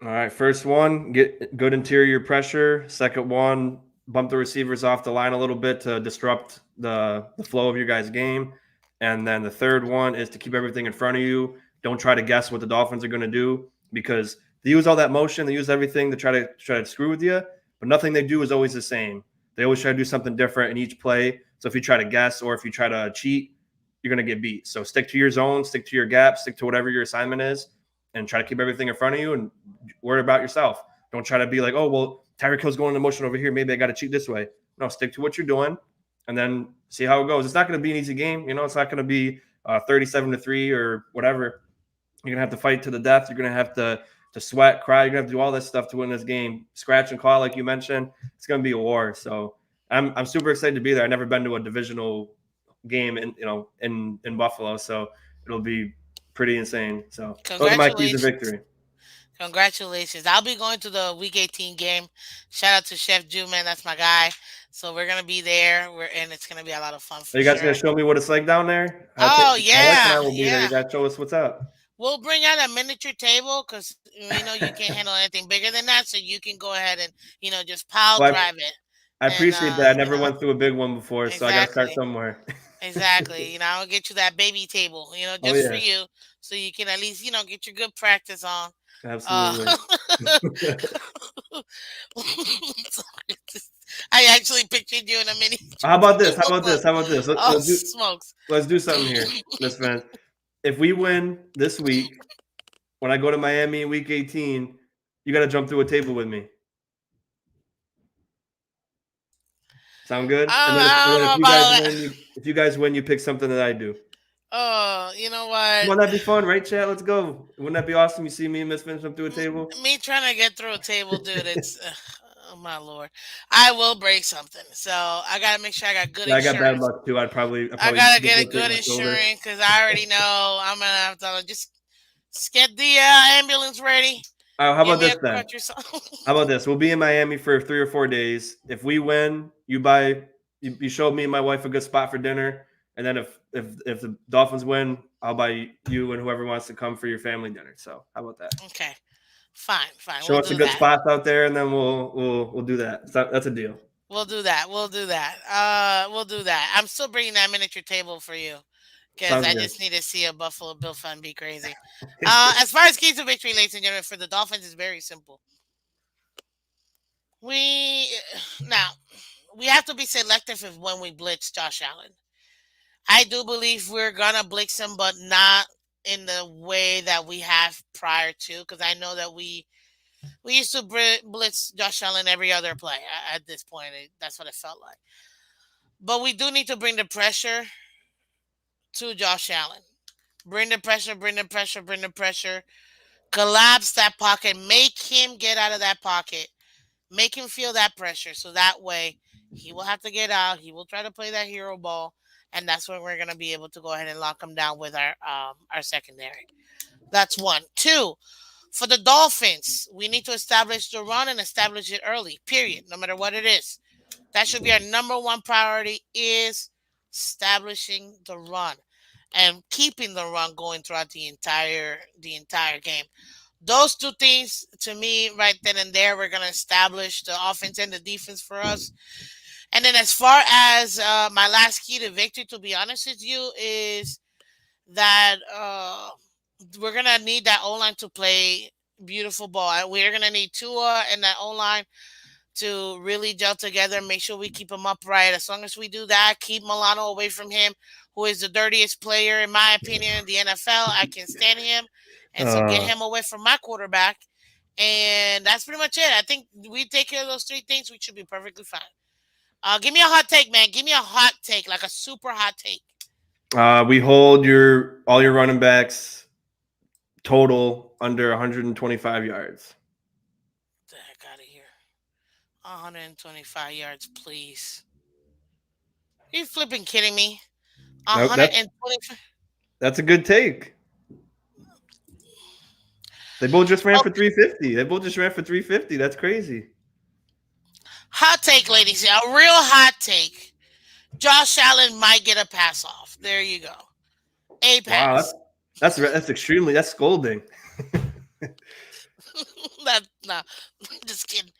All right, first one, get good interior pressure. Second one, bump the receivers off the line a little bit to disrupt the flow of your guys' game. And then the third one is to keep everything in front of you. Don't try to guess what the Dolphins are going to do because they use all that motion, they use everything to try to screw with you, but nothing they do is always the same. They always try to do something different in each play. So if you try to guess or if you try to cheat, you're going to get beat. So stick to your zone, stick to your gaps, stick to whatever your assignment is, and try to keep everything in front of you and worry about yourself. Don't try to be like, oh, well, Tyreek Hill's going in motion over here. Maybe I got to cheat this way. No, stick to what you're doing and then see how it goes. It's not going to be an easy game. It's not going to be 37-3 or whatever. You're going to have to fight to the death. You're going to have to sweat, cry. You're going to have to do all this stuff to win this game. Scratch and claw, like you mentioned. It's going to be a war. So I'm super excited to be there. I've never been to a divisional game in Buffalo. So it'll be pretty insane. So those are my keys to Congratulations. victory. Congratulations. I'll be going to the week 18 game. Shout out to Chef Jew, man. That's my guy. So we're going to be there. And it's going to be a lot of fun Are for you guys gonna sure. show me what it's like down there? Oh, My wife and I yeah. will be there. You Yeah. gotta show us what's up. We'll bring out a miniature table because we know you can't handle anything bigger than that. So you can go ahead and, just pile Well, drive it. I And, appreciate that. I never went through a big one before, so I gotta start exactly. somewhere. Exactly. I'll get you that baby table, Oh just for yeah, you. So you can at least, get your good practice on. Uh, absolutely. I actually pictured you in a miniature How about this? How table, about but this? How about this? oh, smokes. Let's do something here, Miss Van. If we win this week, when I go to Miami in Week 18, you gotta jump through a table with me. Sound good? I don't know about that. If you guys win, you pick something that I do. Oh, you know what? Wouldn't that be fun, right, chat? Let's go. Wouldn't that be awesome? You see me and Miss Finch up through a table. Me trying to get through a table, dude. It's oh my lord. I will break something, so I gotta make sure I got good Yeah, I got bad insurance. luck too. I I probably gotta get a dislocate good my shoulder. insurance because I already know I'm gonna have to just get the ambulance ready. How Give about me this a then? crutch or something. How about this? We'll be in Miami for 3 or 4 days. If we win, you show me and my wife a good spot for dinner, and then if the Dolphins win, I'll buy you and whoever wants to come for your family dinner. So how about that? Okay, fine, fine. Show We'll us a do good that. spot out there, and then we'll do that. So that's a deal. We'll do that. We'll do that. We'll do that. I'm still bringing that miniature table for you because Sounds I good. just need to see a Buffalo Bill fan be crazy. As far as keys to victory, ladies and gentlemen, for the Dolphins is very simple. We now we have to be selective of when we blitz Josh Allen. I do believe we're gonna blitz him, but not in the way that we have prior to, because I know that we used to blitz Josh Allen every other play. At this point, that's what it felt like. But we do need to bring the pressure to Josh Allen. Bring the pressure, bring the pressure, bring the pressure. Collapse that pocket. Make him get out of that pocket. Make him feel that pressure. So that way he will have to get out. He will try to play that hero ball. And that's when we're gonna be able to go ahead and lock him down with our secondary. That's one. Two, for the Dolphins, we need to establish the run and establish it early. Period. No matter what it is. That should be our number one priority is establishing the run and keeping the run going throughout the entire game. Those two things to me, right then and there, we're gonna establish the offense and the defense for us. And then as far as my last key to victory, to be honest with you, is that we're gonna need that O line to play beautiful ball. And we're gonna need Tua and that O line to really gel together. Make sure we keep him upright. As long as we do that, keep Milano away from him, who is the dirtiest player in my opinion in the NFL. I can stand him, and so get Uh, him away from my quarterback. And that's pretty much it. I think we take care of those three things, we should be perfectly fine. Give me a hot take, man. Give me a hot take, like a super hot take. we hold your all your running backs total under 125 yards. Get the heck out of here. 125 yards, please. Are you flipping kidding me? Nope, that's 125. that's a good take. They both just ran for 350. They both just ran for 350. That's crazy. Hot take, ladies. A real hot take. Josh Allen might get a pass off. There you go. A Wow, pass. that's extremely that's scolding. That no, just kidding.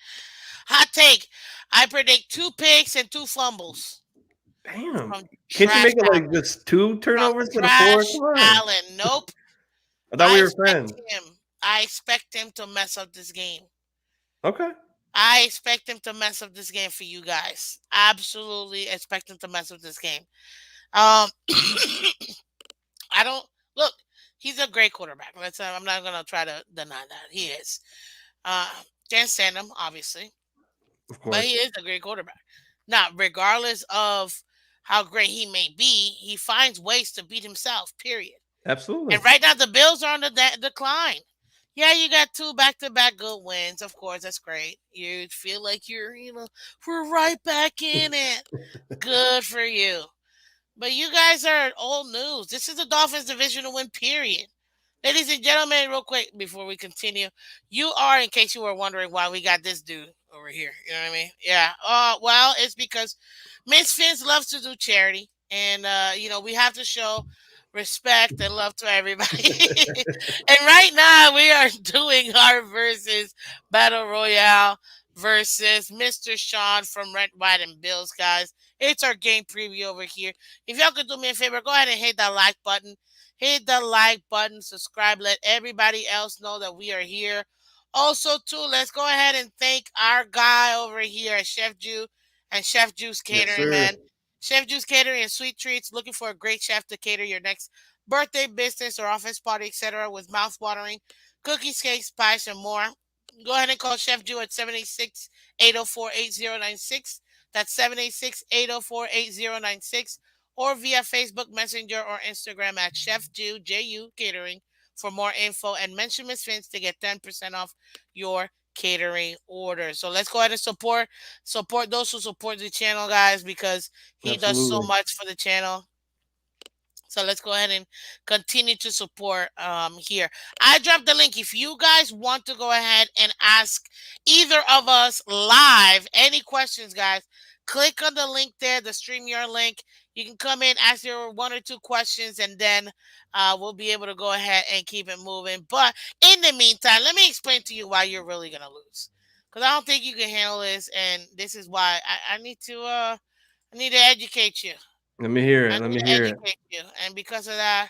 Hot take. I predict two picks and two fumbles Damn. from Can't you Trash make it like Allen. just two From turnovers to the four? Trash Come on. Allen. Nope. I thought I we were expect friends. him. I expect him to mess up this game. Okay. I expect him to mess up this game for you guys. Absolutely expect him to mess up this game. Um, I don't look. He's a great quarterback. Let's. I'm not gonna try to deny that he is. Uh, can't stand him, obviously, Of but he course. is a great quarterback. Now, regardless of how great he may be, he finds ways to beat himself. Period. Absolutely. And right now, the Bills are on the decline. Yeah, you got two back-to-back good wins. Of course, that's great. You feel like we're right back in it. Good for you. But you guys are old news. This is the Dolphins divisional win, period. Ladies and gentlemen, real quick before we continue, you are, in case you were wondering why we got this dude over here. You know what I mean? Yeah. Well, it's because Miss Phins loves to do charity, and we have to show respect and love to everybody. And right now, we are doing our versus battle royale versus Mr. Sean from Red, White, and Bills, guys. It's our game preview over here. If y'all could do me a favor, go ahead and hit that like button. Hit the like button, subscribe, let everybody else know that we are here. Also, too, let's go ahead and thank our guy over here at Chef Jew and Chef Juice Yes, Catering, sir. man. Chef Juice Catering and Sweet Treats, looking for a great chef to cater your next birthday, business, or office party, etc., with mouth-watering cookies, cakes, pies, and more. Go ahead and call Chef Jew at 786-804-8096. That's 786-804-8096, or via Facebook Messenger or Instagram at Chef Jew, J-U, Catering for more info, and mention Miss Vince to get 10% off your catering order. So let's go ahead and support those who support the channel, guys, because he does so Absolutely. much for the channel. So let's go ahead and continue to support here. I dropped the link. If you guys want to go ahead and ask either of us live any questions, guys, click on the link there, the StreamYard link. You can come in, ask your one or two questions, and then we'll be able to go ahead and keep it moving. But in the meantime, let me explain to you why you're really gonna lose. Because I don't think you can handle this, and this is why I need to educate you. Let me hear I it. Let need me to hear it. educate you, and because of that,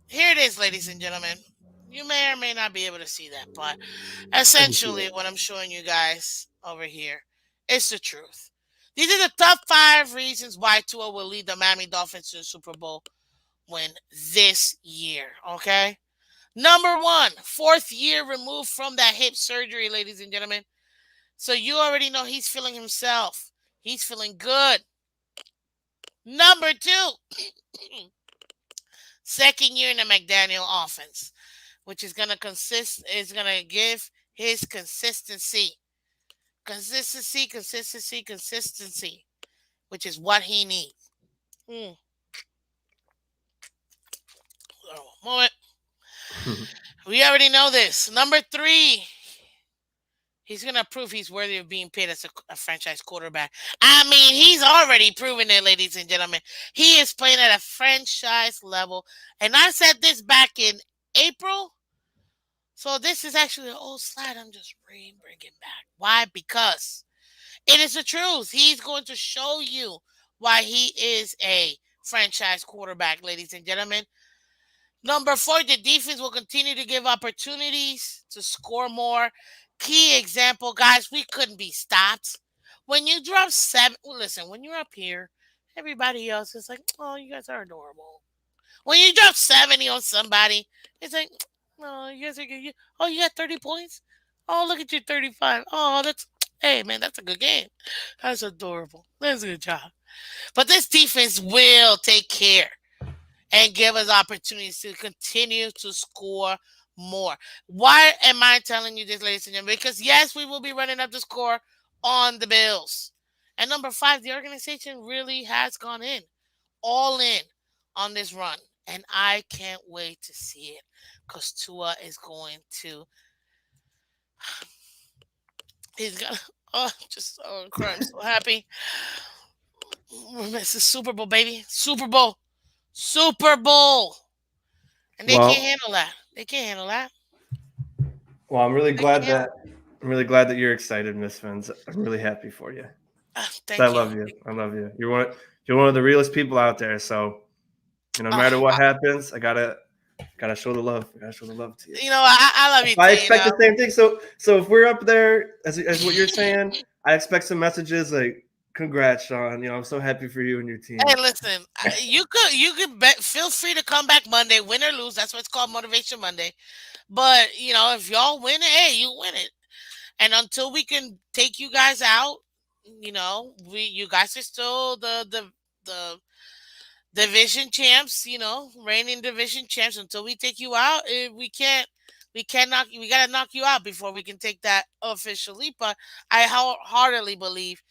here it is, ladies and gentlemen. You may or may not be able to see that, but I can see essentially, it. what I'm showing you guys over here is the truth. These are the top 5 reasons why Tua will lead the Miami Dolphins to the Super Bowl win this year. Okay, number one, fourth year removed from that hip surgery, ladies and gentlemen. So you already know he's feeling himself. He's feeling good. Number two, second year in the McDaniel offense, which is gonna give his consistency, which is what he needs. Hmm. Moment. We already know this. Number three, he's gonna prove he's worthy of being paid as a franchise quarterback. I mean, he's already proven it, ladies and gentlemen. He is playing at a franchise level, and I said this back in April. So this is actually an old slide. I'm just bringing back. Why? Because it is the truth. He's going to show you why he is a franchise quarterback, ladies and gentlemen. Number four, the defense will continue to give opportunities to score more. Key example, guys, we couldn't be stopped. When you drop seven, well, listen, when you're up here, everybody else is like, oh, you guys are adorable. When you drop 70 on somebody, it's like, oh, you guys are good. Oh, you got 30 points? Oh, look at you, 35. Oh, that's, hey, man, that's a good game. That's adorable. That's a good job. But this defense will take care and give us opportunities to continue to score more. Why am I telling you this, ladies and gentlemen? Because yes, we will be running up the score on the Bills. And number five, the organization really has gone all in on this run. And I can't wait to see it because Tua is going to. He's gonna. Oh, just oh, I'm so happy. This is Super Bowl, baby. Super Bowl. Super Bowl. And they can't Well, handle that. They can't handle that. well, They can't handle. I'm really glad that you're excited, Miss Phins. I'm really happy for you. I Thank you. love you. I love you. You're one of the realest people out there. So, no Uh, matter what happens, I gotta show the love. I gotta show the love to you. I love you I too. expect the same thing. So if we're up there, as what you're saying, I expect some messages like, "Congrats, Sean. I'm so happy for you and your Hey, team." listen, you could feel free to come back Monday, win or lose. That's what it's called, Motivation Monday. But if y'all win it, hey, you win it. And until we can take you guys out, we you guys are still the division champs. Reigning division champs. Until we take you out, we can't. We gotta knock you out before we can take that official leap. But I wholeheartedly believe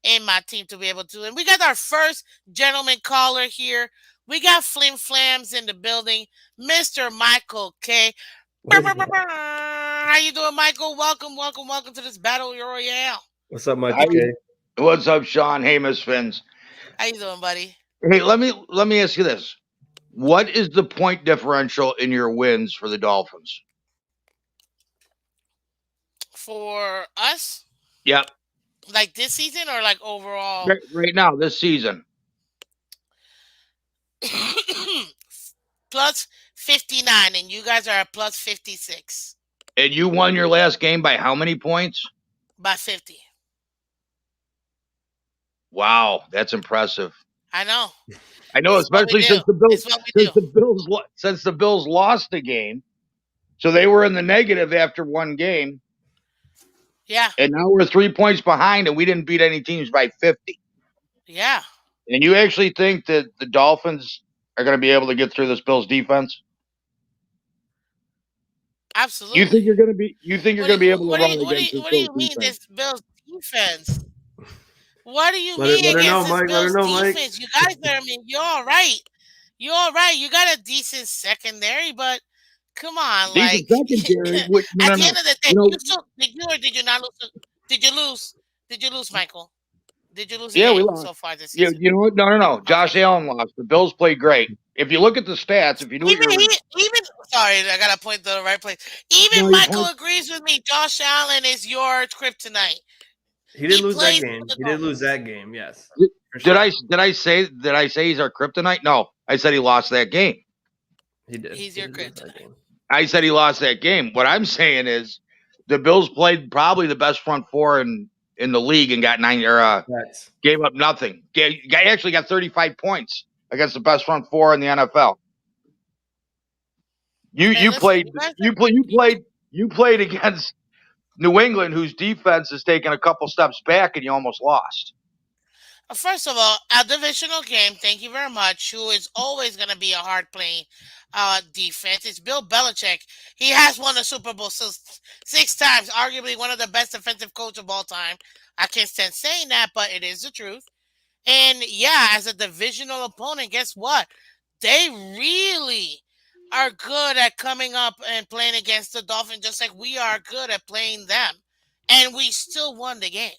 in my team to be able to. And we got our first gentleman caller here. We got Flim Flams in the building, Mr. Michael K. What is that? How you doing, Michael? Welcome, welcome, welcome to this battle royale. What's up, Michael Hi, K? what's up, Sean? Hey, Miss Phins. How you doing, buddy? Hey, let me ask you this: what is the point differential in your wins for the Dolphins? For us, Yep, like this season or like overall? right now this season, Plus 59, and you guys are at plus 56 and you won your last game by how many points? by 50. Wow, that's impressive. I know. I know, It's what we especially do. since the Bills It's what we since do. the Bills since the Bills lost the game, so they were in the negative after one game, Yeah, and now we're 3 points behind, and we didn't beat any teams by 50. yeah, And you actually think that the Dolphins are going to be able to get through this Bills defense? You absolutely. think you're going to be? You think you're going to be able to run against this What do Bills you mean defense? this Bills defense? What do you Let mean her against know, this Mike. Let her Bills know, Mike. defense? You guys are, I mean, you're all right. You're all right. You got a decent secondary, but come on, like Decent secondary. No, at no, the no. end of the day, You know, you still did you or did you not lose? Did you lose? Did you lose, Michael? Did you lose a yeah, we game lost. so far this You, season? you know what? No, no, no. Okay. Josh Allen lost. The Bills played great. If you look at the stats, if you knew what Even you're even sorry, I gotta point to the right place. no, Even you Michael point. agrees with me. Josh Allen is your kryptonite. He did He lose that plays for game. the He did lose Dolphins. that game. Yes, Did, for did sure. I say he's our kryptonite? No, I said he lost that game. He did. He's He your did lose that kryptonite. game. I said he lost that game. What I'm saying is, the Bills played probably the best front four in the league and got nine or That's gave up nothing. Guy actually got 35 points against the best front four in the NFL. You And you listen, played you guys are you play you played against New England, whose defense has taken a couple steps back, and you almost lost. first of all, a divisional game. Thank you very much. Who is always going to be a hard playing defense? It's Bill Belichick. He has won a Super Bowl six times. Arguably one of the best defensive coach of all time. I can't stand saying that, but it is the truth. And yeah, as a divisional opponent, guess what? They really are good at coming up and playing against the Dolphins, just like we are good at playing them. And we still won the game.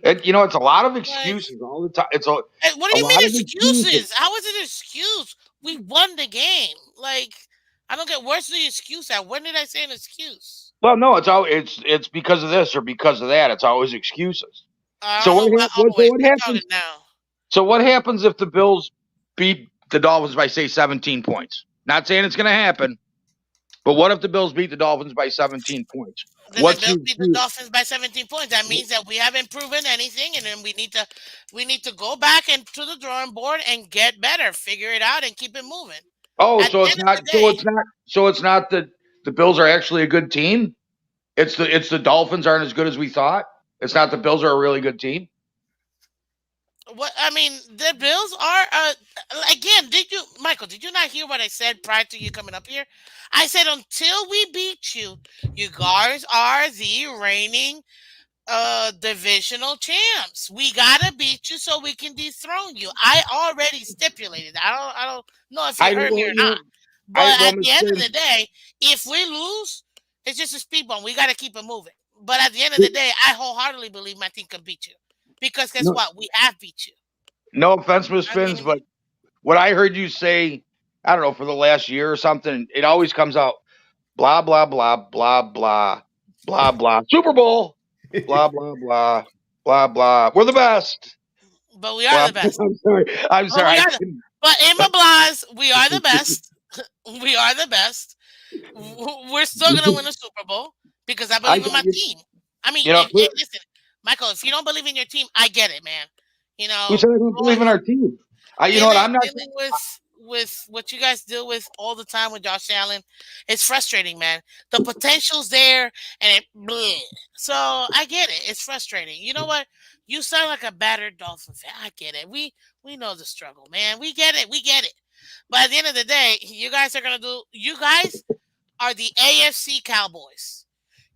It's a lot of Like, excuses all the time. It's a what do a you mean lot of excuses. excuses? How is it an excuse? We won the game. Like, I don't get where's the excuse at? When did I say an excuse? Well, no, it's because of this or because of that. It's always excuses. I So don't know what why so always. what We're talking happens? now. So what happens if the Bills beat the Dolphins by say 17 points? Not saying it's going to happen, but what if the Bills beat the Dolphins by 17 points? Then the What's Bills the beat the excuse? Dolphins by 17 points. That means that we haven't proven anything, and then we need to go back into the drawing board and get better, figure it out, and keep it moving. Oh, At so the it's end of not the so day, it's not so it's not that the Bills are actually a good team. It's the Dolphins aren't as good as we thought. It's not the Bills are a really good team. what I mean, the Bills are again. Did you, Michael? Did you not hear what I said prior to you coming up here? I said until we beat you, you guys are the reigning divisional champs. We gotta beat you so we can dethrone you. I already stipulated. I don't know if you I heard me well, or not. I But well, at Miss the end of Finn, the day, if we lose, it's just a speed bump. We gotta keep it moving. But at the end of the day, I wholeheartedly believe my team can beat you. Because guess no, what? We have beat you. no offense, Miss I Fins, mean, but what I heard you say, I don't know, for the last year or something, it always comes out blah blah blah blah blah blah blah Super Bowl, blah blah blah blah blah. We're the best. but we are Blah. the best. I'm sorry. I'm But sorry. we I are the couldn't. but in my blinds, we are the best. We are the best. We're still gonna win a Super Bowl because I I believe in my team. I mean, you know hey, listen, Michael, if you don't believe in your team, I get it, man. You who know, said I don't believe in our team? You know what? dealing I'm not. dealing with what you guys deal with all the time with Josh Allen, it's frustrating, man. The potential's there, and it bleh. So I get it. It's frustrating. You know what? You sound like a battered Dolphin fan. I get it. We know the struggle, man. We get it. We get it. But at the end of the day, you guys are gonna do. You guys are the AFC Cowboys.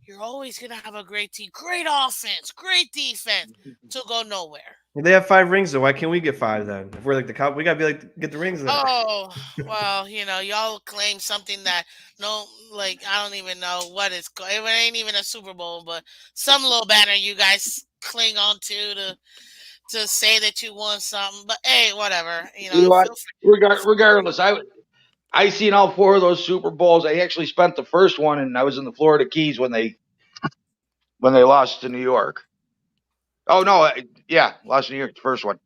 You're always gonna have a great team, great offense, great defense to go nowhere. They have 5 rings, though. Why can't we get 5 then? If we're like the cop, we gotta be like get the rings then. Oh, well, y'all claim something that no, like I don't even know what it's called. It ain't even a Super Bowl, but some little banner you guys cling on to say that you won something. But hey, whatever. You know what? Feel free. Regardless, I seen all four of those Super Bowls. I actually spent the first one, and I was in the Florida Keys when they lost to New York. Oh no, yeah, lost to New York, the first one.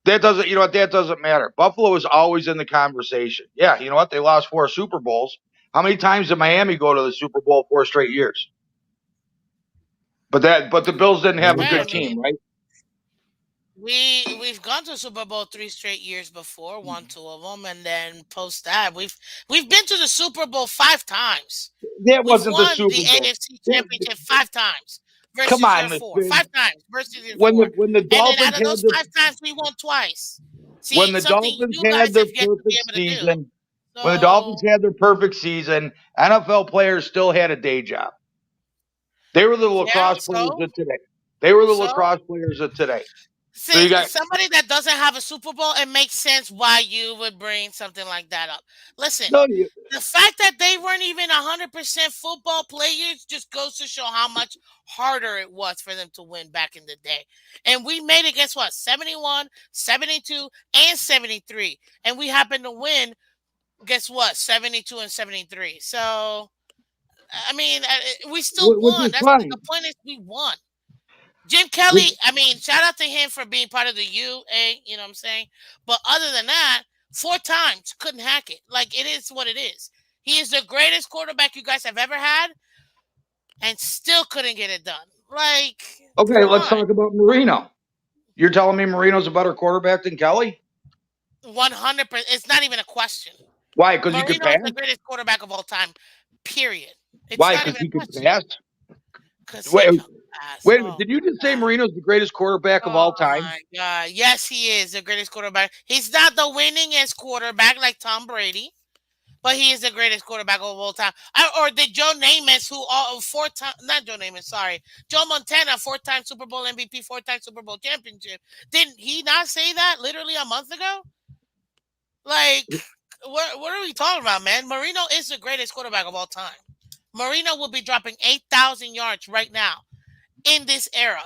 That doesn't, you know what? That doesn't matter. Buffalo is always in the conversation. Yeah, you know what? They lost 4 Super Bowls. How many times did Miami go to the Super Bowl 4 straight years? But the Bills didn't have a Yeah, I good mean, team, right? we've gone to Super Bowl 3 straight years before, won two of them, and then post that we've been to the Super Bowl 5 times. That We've wasn't the won the Super Bowl. AFC Championship 5 times Come versus your on, Miss four. Finn. 5 times versus your When four. the And then out Dolphins of had those the 5 times, we won twice. when See, the something Dolphins you had guys their have yet to be perfect able to do. season, when the Dolphins So, had their perfect season, NFL players still had a day job. They were the yeah, lacrosse players of today. They were the so lacrosse players of today. So See, you got somebody that doesn't have a Super Bowl, it makes sense why you would bring something like that up. Listen, no, you, the fact that they weren't even 100% football players just goes to show how much harder it was for them to win back in the day. And we made it, guess what? 71, 72, and 73. And we happened to win, guess what? 72 and 73. So, I mean, we still which won. is That's fine. the point is we won. Jim Kelly, Which, I mean, shout out to him for being part of the UA, you know what I'm saying? But other than that, 4 times couldn't hack it. Like it is what it is. He is the greatest quarterback you guys have ever had and still couldn't get it done. Like, okay, come let's on. talk about Marino. You're telling me Marino's a better quarterback than Kelly? 100%. It's not even a question. Why? Because he could Marino is pass. the greatest quarterback of all time, period. It's Why? not Because even he a could question. pass. Because he Wait, can pass. wait. Oh, Did you just say God. Marino's the greatest quarterback of Oh all time? my God. Yes, he is the greatest quarterback. He's not the winningest quarterback like Tom Brady, but he is the greatest quarterback of all time. Or did Joe Namath, who all 4 times, not Joe Namath, sorry, Joe Montana, 4 time Super Bowl MVP, 4 time Super Bowl championship. Didn't he not say that literally a month ago? Like, what are we talking about, man? Marino is the greatest quarterback of all time. Marino will be dropping 8,000 yards right now in this era.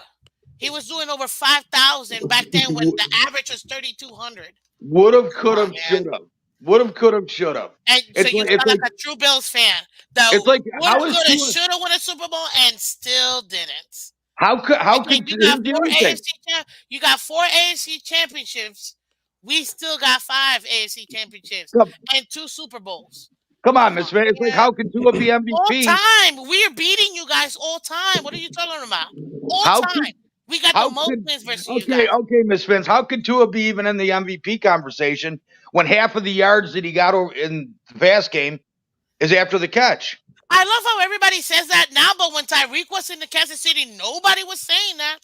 He was doing over 5,000 back then when the average was 3,200. Would have, Come could on, have, man. should have. Would have, could have, should have. And so you sound like a true Bills fan that it's like would how have, is could have, Tua? should have won a Super Bowl and still didn't. How And could you got here's the four other thing. AFC you got four AFC championships. We still got five AFC championships Come, and two Super Bowls. come on, Come Miss on, Van. It's like man. how can Tua be All MVP? time. We are beating you guys all time. What are you talking about? All How time. could We got the how most could wins versus you okay, guys. okay, Miss Vince, how could Tua be even in the MVP conversation when half of the yards that he got in the fast game is after the catch? I love how everybody says that now, but when Tyreek was in the Kansas City, nobody was saying that.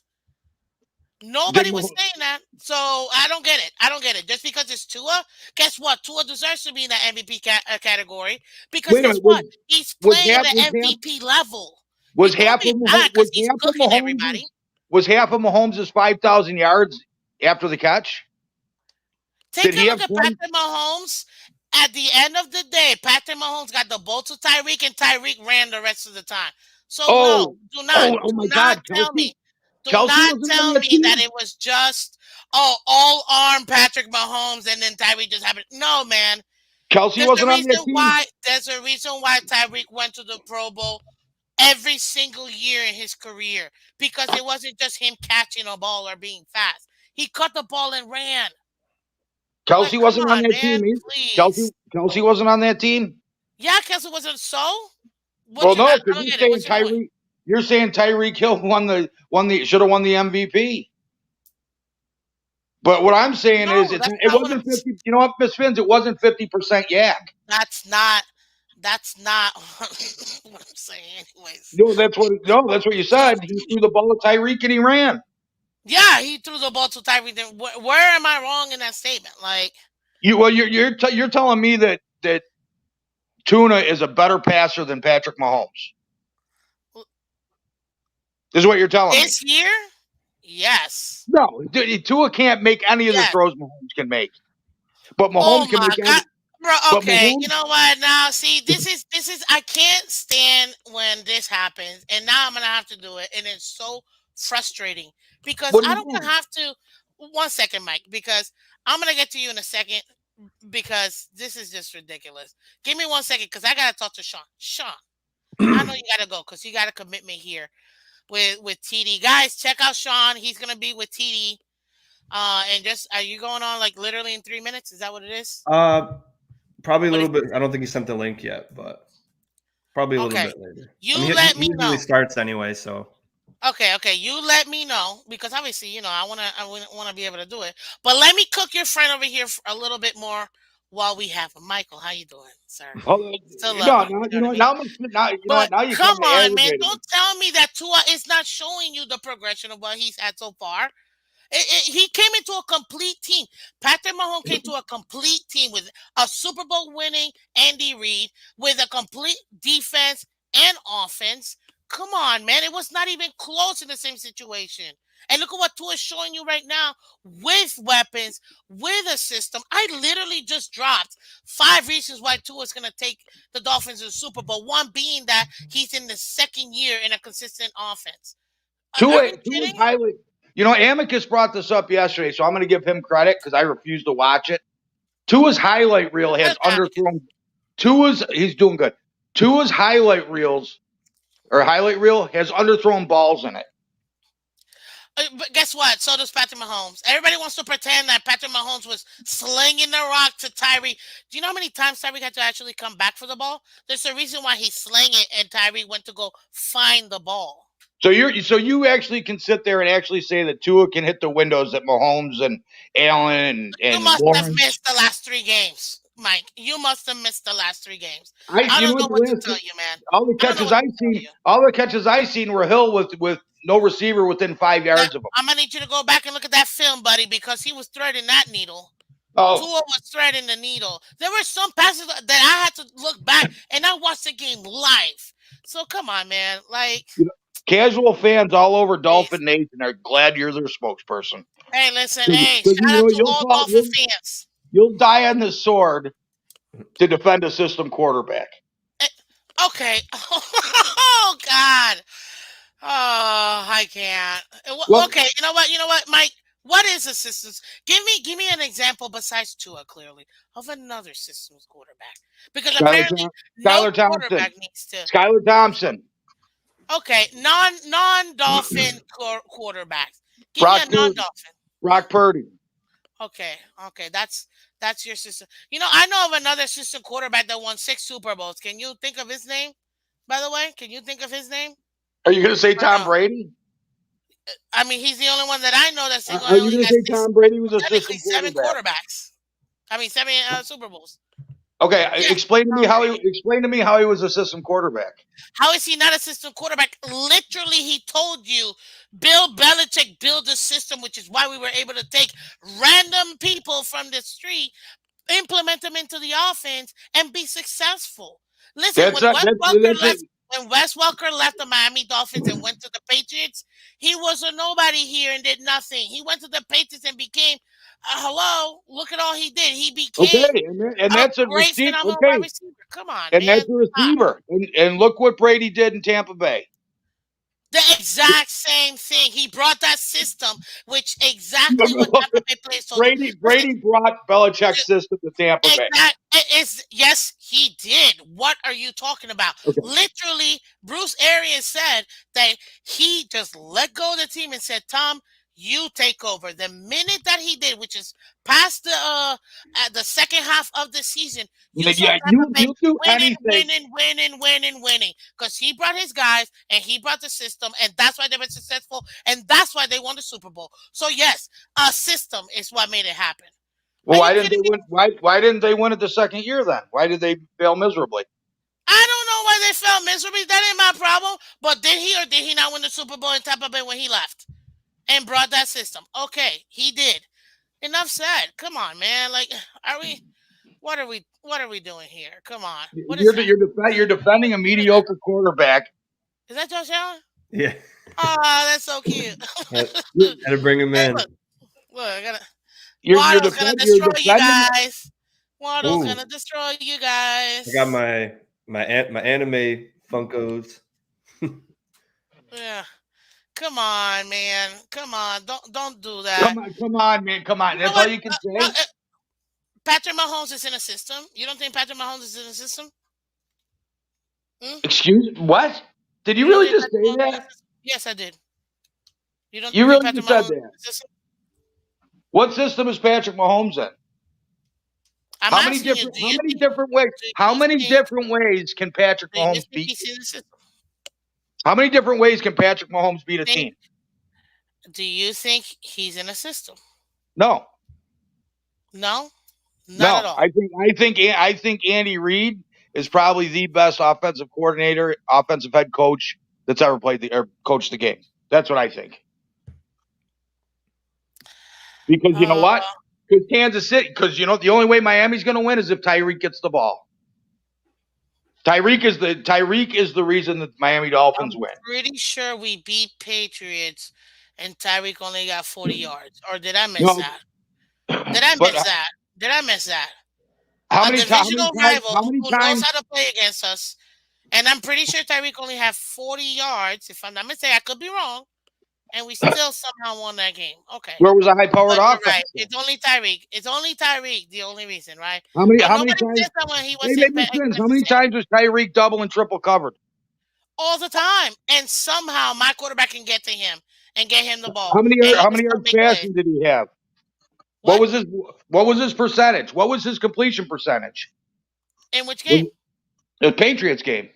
Nobody was saying that. So I don't get it. I don't get it. Just because it's Tua, guess what? Tua deserves to be in the MVP category because Wait a guess minute, what? He's was playing half at was an half MVP level. was People half be of mad Mahomes because he's cooking everybody. was half of Mahomes' 5,000 yards after the catch? Take Did a he look have at 20? Patrick Mahomes. At the end of the day, Patrick Mahomes got the ball to Tyreek, and Tyreek ran the rest of the time. So no, Oh, do my not God, tell me, do Kelsey not wasn't on tell that me that team. it was just all arm Patrick Mahomes, and then Tyreek just happened. No, man. Kelsey There's a wasn't on reason that team. why. There's a reason why Tyreek went to the Pro Bowl every single year in his career because it wasn't just him catching a ball or being fast. He caught the ball and ran. Like, Kelsey come wasn't on on, that man, team either. please. Kelsey wasn't on that team. Yeah, Kelsey wasn't so. Well, no, I because don't you're get it. saying What's your point? Tyreek Hill should have won the MVP. But what I'm saying No, is it that's not what I'm. wasn't 50. You know what, Miss Fins? It wasn't 50% yak. That's not. That's not what I'm saying. Anyways, That's what you said. He threw the ball to Tyreek and he ran. yeah, he threw the ball to Tyreek. Then where am I wrong in that statement? Like, You're telling me that Tuna is a better passer than Patrick Mahomes. This is what you're telling me. this year, yes. No, Tua can't make any of the Yes. throws Mahomes can make. But Oh Mahomes can my make God. any. Bro, But okay, Mahomes, you know what? Now, see, this is. I can't stand when this happens, and now I'm gonna have to do it, and it's so frustrating because what are I you don't want doing? to have to. 1 second, Mike, because I'm gonna get to you in a second because this is just ridiculous. Give me 1 second because I gotta talk to Sean. Sean, I know you gotta go because you got a commitment here with TD. Guys, check out Sean. He's gonna be with TD. And just are you going on like literally in 3 minutes? Is that what it is? Probably a What little is bit. I don't think he sent the link yet, but probably a little okay? bit later. You I mean, let he me usually know. starts anyway, so Okay. You let me know because obviously, I wanna be able to do it. But let me cook your friend over here for a little bit more while we have him. Michael, how you doing, sir? Oh, Still love no, you. no, You know what I mean? you know what? But Now you come kind of on, man! aggravated me. Don't tell me that Tua is not showing you the progression of what he's had so far. He came into a complete team. Patrick Mahomes came to a complete team with a Super Bowl winning Andy Reid, with a complete defense and offense. Come on, man. It was not even close in the same situation. And look at what Tua is showing you right now with weapons, with a system. I literally just dropped 5 reasons why Tua is going to take the Dolphins to the Super Bowl. One being that he's in the second year in a consistent offense. Are we Tua's kidding? highly. Amicus brought this up yesterday, so I'm going to give him credit because I refuse to watch it. Tua's highlight reel has That's Amicus. underthrown. He's doing good. Tua's highlight reel has underthrown balls in it. But guess what? So does Patrick Mahomes. Everybody wants to pretend that Patrick Mahomes was slinging the rock to Tyree. Do you know how many times Tyree had to actually come back for the ball? There's a reason why he slang it and Tyree went to go find the ball. So you actually can sit there and actually say that Tua can hit the windows that Mahomes and Allen You and must have Lawrence. missed the last 3 games, Mike. You must have missed the last 3 games. You I know don't know what? what to tell you, man. All the I don't know catches what I to tell seen, you. were Hill with no receiver within 5 Now, yards of him. I'm gonna need you to go back and look at that film, buddy, because he was threading that needle. Oh, Tua was threading the needle. There were some passes that I had to look back and I watched the game live. So come on, man. Like, casual fans all over please. Dolphin Nation are glad you're their spokesperson. Hey, listen, hey, Because shout out to all Dolphin fans. you'll die on the sword to defend a system quarterback. Okay. Oh God. Oh, I can't. Well, Okay, you know what, Mike? What is a systems? Give me an example besides Tua, clearly, of another systems quarterback. Because Skylar, apparently no Skylar Thompson. quarterback needs to. Skylar Thompson. Okay, non Dolphin quarterbacks. Give me a Brock non Purdy. Dolphin. Brock Purdy. Okay, okay, that's your system. I know of another system quarterback that won 6 Super Bowls. Can you think of his name? By the way, can you think of his name Are you going to say or Tom no? Brady? I mean, he's the only one that I know that's Are you only going to got say six, Tom Brady was a technically system seven quarterback? quarterbacks. I mean, seven Super Bowls. Okay, Yes, explain to me Tom how he Brady. explain to me how he was a system quarterback. How is he not a system quarterback? Literally, he told you Bill Belichick built a system, which is why we were able to take random people from the street, implement them into the offense, and be successful. Listen, That's not that's it. When Wes Welker left the Miami Dolphins and went to the Patriots, he was a nobody here and did nothing. He went to the Patriots and became, hello, look at all he did. He became Okay, and a that's a great receiver. phenomenal wide Okay, receiver. Come on, and man. that's a receiver. And look what Brady did in Tampa Bay. The exact same thing. He brought that system, which exactly what Tampa Bay players told you. Listen, Brady brought Belichick's system to Tampa Bay. exact is yes, he did. What are you talking about? Okay. Literally, Bruce Arians said that he just let go of the team and said, "Tom, you take over." The minute that he did, which is past the second half of the season, you saw Yeah, Tampa Bay you do winning, anything. winning, winning, winning, winning, because he brought his guys and he brought the system, and that's why they were successful, and that's why they won the Super Bowl. So yes, a system is what made it happen. Well, Are you why didn't kidding they me? win? Why didn't they win it the second year then? Why did they fail miserably? I don't know why they felt miserably. That ain't my problem. But did he or did he not win the Super Bowl in Tampa Bay when he left and brought that system? Okay, he did. Enough said. Come on, man. Like, are we? What are we doing here? Come on. What is that? You're defending a What is that? mediocre quarterback. Is that Josh Allen? Yeah, Oh, that's so cute. had, You're had to bring him Hey, in. look. I gotta. you're Waddle's gonna defend you're destroy you defending. guys. Waddle's Ooh, gonna destroy you I got guys. my anime Funkos. Yeah. Come on, man. Come on. Don't do that. Come on, man, come on. You know That's all what? you can say. Patrick Mahomes is in a system. You don't think Patrick Mahomes is in a system? Hmm? Excuse what? Did you You don't really think just Patrick say Mahomes is in a that? system? Yes, I did. You don't You think really Patrick just said Mahomes is that. in a system? What system is Patrick Mahomes in? I'm asking you, How many different ways? do How you many think, different ways can Patrick do you Mahomes think beat he's you? in the system? How many different ways can Patrick Mahomes beat a Think, team? do you think he's in a system? No, No, not at no. all. I think Andy Reid is probably the best offensive coordinator, offensive head coach that's ever played or coached the game. That's what I think. Because you know Uh, what? Because Kansas City, because you know the only way Miami's going to win is if Tyreek gets the ball. Tyreek is the reason that Miami Dolphins I'm win. pretty sure we beat Patriots and Tyreek only got 40 yards. Or did I miss No, that? Did I but miss that? Did I miss that? A divisional rival how many who knows times how to play against us. And I'm pretty sure Tyreek only had 40 yards. If I'm not mistaken, I could be wrong. And we still somehow won that game. Okay. where was a high powered But you're offense? right. It's only Tyreek. It's only Tyreek. The only reason, right? But How many nobody times? says that when he Hey, was make in me sense. How Kansas many City times was Tyreek double and triple covered? all the time. And somehow my quarterback can get to him and get him the ball. And he How can many still yards make plays. passing did he have? What? What was his percentage? What was his completion percentage? In which Was game? the Patriots game?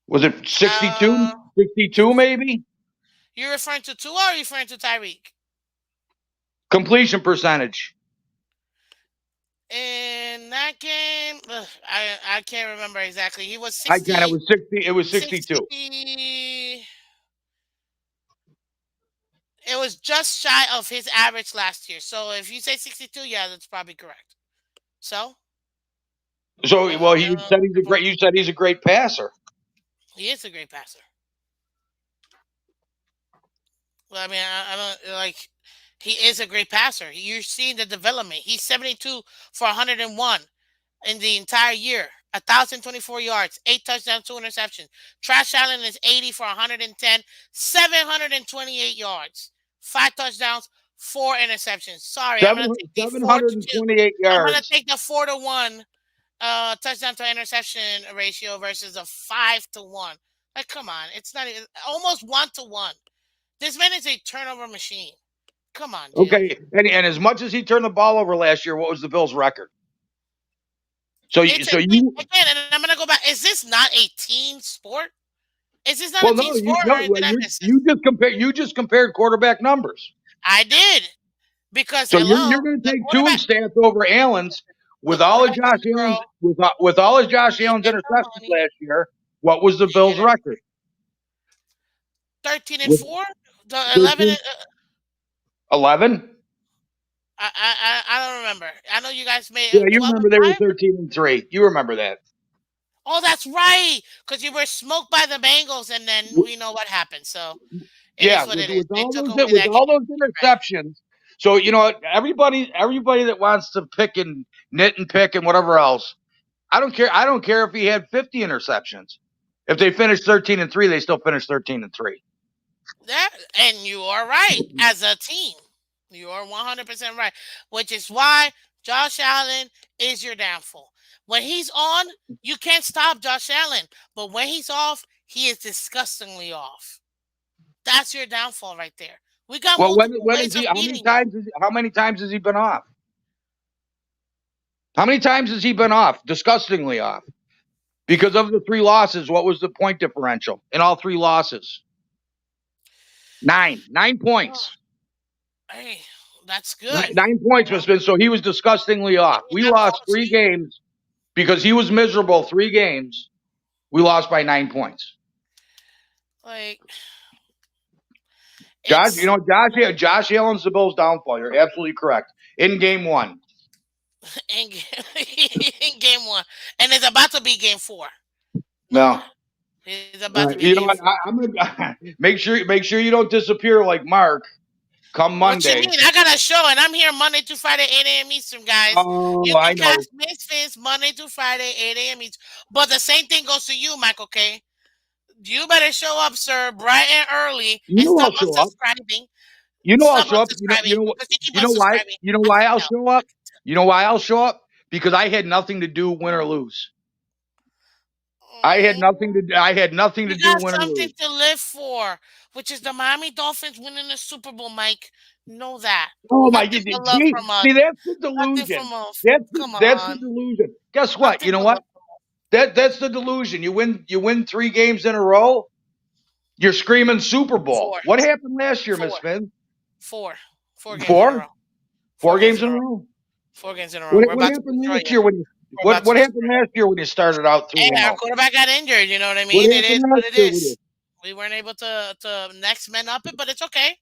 Was it 62? Uh, 62 maybe? you're referring to Tua or are you referring to Tyreek? Completion percentage. In that game, I can't remember exactly. He was I can. It 60, was 60. It was 62. 60. It was just shy of his average last year. So if you say 62, yeah, that's probably correct. So, So, well, you you know, said he's a great. You said he's a great passer. he is a great passer. Well, I mean, I don't like. He is a great passer. You're seeing the development. He's 72 for 101 in the entire year. 1,024 yards, 8 touchdowns, 2 interceptions. Trash Allen is 80 for 110, 728 yards. 5 touchdowns, 4 interceptions. Sorry, I'm Seven gonna take the 4-2. 728 I'm gonna yards. take the 4-1 touchdown to interception ratio versus a 5-1. Like, come on, it's not even, almost 1-1. This man is a turnover machine. Come on, dude. Okay, and as much as he turned the ball over last year, what was the Bills' record? So It's a so team you again, and I'm gonna go back. Is this not a team sport? Is this not a well team no sport, or well, did I miss you this? just compared quarterback numbers. I did because So hello, you're going to the take quarterback, Toombs stats over Allen's the with all of quarterback Josh on the Allen's girl. with all of Josh Allen's You get the interceptions money. last year. What was the You get Bills' it. record? 13 and With 4. The 11. 13, 11? I don't remember. I know you guys made Yeah, you 12 and remember they were 5. 13-3. You remember that? Oh, that's right. Because you were smoked by the Bengals, and then W- we know what happened. So it Yeah, is what it is. with They all took those away that game. Right. interceptions. So you know what? Everybody that wants to pick and knit and pick and whatever else, I don't care. I don't care if he had 50 interceptions. If they finished 13-3, they still finished 13-3. That, and you are right. As a team, you are 100% right. Which is why Josh Allen is your downfall. When he's on, you can't stop Josh Allen. But when he's off, he is disgustingly off. That's your downfall right there. We got Well, multiple when is ways he? of beating you. How many times has he been off? How many times has he been off? Disgustingly off. Because of the three losses, what was the point differential in all three losses? 9 Oh, points. hey, that's Nine, good. 9 points was been. So he was disgustingly Can off. you We not lost fall three asleep? games because he was miserable. 3 games. We lost by 9 points. Like, Josh, you it's know, Josh Allen's the Bills' downfall. You're absolutely correct. In game one. in, in game 1. And it's about to be game 4. Know No. that. It's about to be You game know what? 4. I'm gonna make sure you don't disappear like Mark come What you Monday. mean? I got a show, and I'm here Monday to Friday, 8 a.m. Eastern, guys. You Oh, can I catch know. Miss Phins Monday to Friday, 8 a.m. Eastern. But the same thing goes to you, Michael K. You better show up, sir, bright and early, You and know stop I'll show up. unsubscribing. You know I'll Stop show up. unsubscribing because you keep You know why? unsubscribing. You know I why can I'll tell. show I up? can tell. You know why I'll show up? Because I had nothing to do, win or lose. I had nothing to You do, got win or something lose. to live for, which is the Miami Dolphins winning the Super Bowl, Mike. Know that. Oh my Nothing God! but love See, from us. see, that's the Nothing delusion. from us. Come That's the on. delusion. Guess what? Nothing You know but what? love from us. That's the delusion. You win 3 games in a row. You're screaming Super Bowl. Four. What happened last year, Miss Four. Finn? Four. 4 games in a row. Four, Four four games games in in a a row. row. 4 games in a row. What We're what about to happened destroy last you. year when We're about to what destroy happened you. last year when you started out three Hey, and our zero? quarterback got injured. You know what I What mean? It is happened what last it year with is. it? We weren't able to next man up it, but it's okay.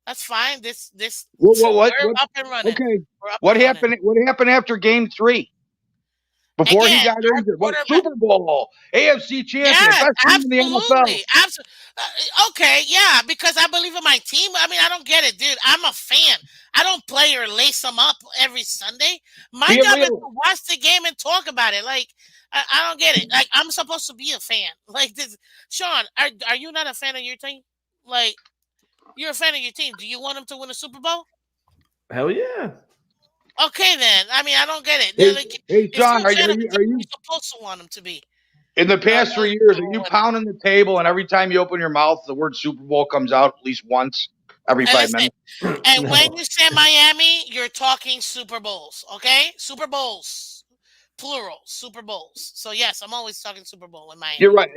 That's fine. This we're What? up and running. Okay. We're up and running. What happened after game 3 before he Again, got our injured? What quarterback. Super Bowl, AFC champion, Yes, best team in the NFL. absolutely. Okay, yeah, because I believe in my team. I mean, I don't get it, dude. I'm a fan. I don't play or lace them up every Sunday. My Be job is real. to watch the game and talk about it. Like, I don't get it. Like, I'm supposed to be a fan. Like this, Sean. Are you not a fan of your team? Like, you're a fan of your team. Do you want them to win a Super Bowl? Hell yeah. Okay, then. I mean, I don't get it. Hey, Like, hey, if you're Sean, a fan of a team, are you're you supposed to want them to be in the past a 3 years? Super Are Bowl you winner. pounding the table and every time you open your mouth, the word Super Bowl comes out at least once every And five listen, minutes? and when No. you say Miami, you're talking Super Bowls, okay? Super Bowls, plural, Super Bowls. So yes, I'm always talking Super Bowl in You're Miami. right.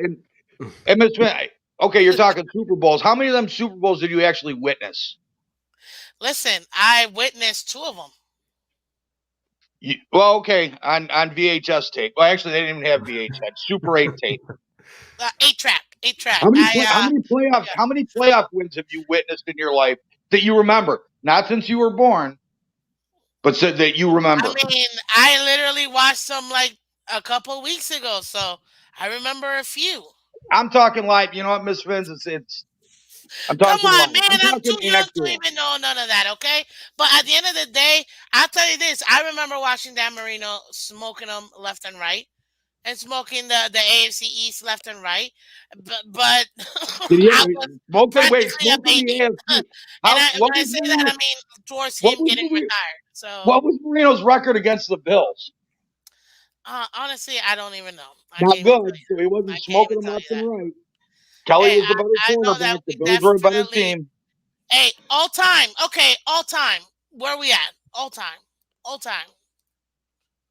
And Miss Smith, okay, you're talking Super Bowls. How many of them Super Bowls did you actually witness? Listen, I witnessed 2 of them. Well, okay, on VHS tape. Well, actually, they didn't even have VHS. Super 8 tape. 8 track, 8 track. Yeah. How many playoff wins have you witnessed in your life that you remember? Not since you were born, but said that you I remember. mean, I literally watched them like a couple weeks ago, so I remember a few. I'm talking live. You know what, Miss Vince? It's. I'm Come talking on, live. man. I'm I'm too talking young to actual. even know none of that, okay? But at the end of the day, I'll tell you this. I remember watching Dan Marino smoking them left and right. and smoking the AFC East left and right. But Did he I was wait, practically a smoking the baby. AFC? And How? when I say that, I mean towards What him was getting retired. So What was Marino's record against the Bills? honestly, I don't even know. I Not can't even tell good. you So he that. wasn't I can't even smoking them tell you left and that. right. Kelly Hey, was the better I know that quarterback. The we Bills were a better definitely. team. Hey, all time. Okay, all time. Where we at? All time. All time.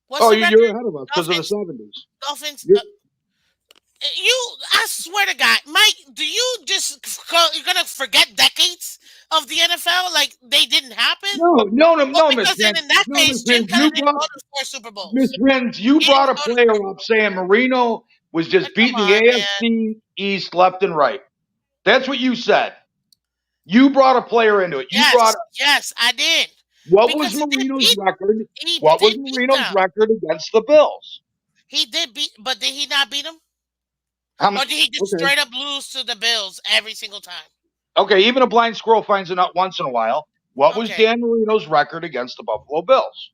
What's Oh, the you're record? ahead of us because of the Dolphins. 70s. Dolphins. You're, You. I swear to God, Mike. Do you you're gonna forget decades of the NFL like they didn't happen? Well, no, Miss because then Prince. in that No, case, Miss Jim Prince. Kelly didn't go to 4 Super Miss Bowls. Prince, you He didn't brought a go to. player up saying Marino was just Come beating the on, man. AFC East left and right. That's what you said. You brought a player into it. You brought Yes, yes, I did. what was Because he did Marino's beat. record? He What was did beat Marino's them. record against the Bills? He did beat, but did he not beat them? Um, Or did he just okay. straight up lose to the Bills every single time? Okay, even a blind squirrel finds a nut once in a while. What was Okay. Dan Marino's record against the Buffalo Bills?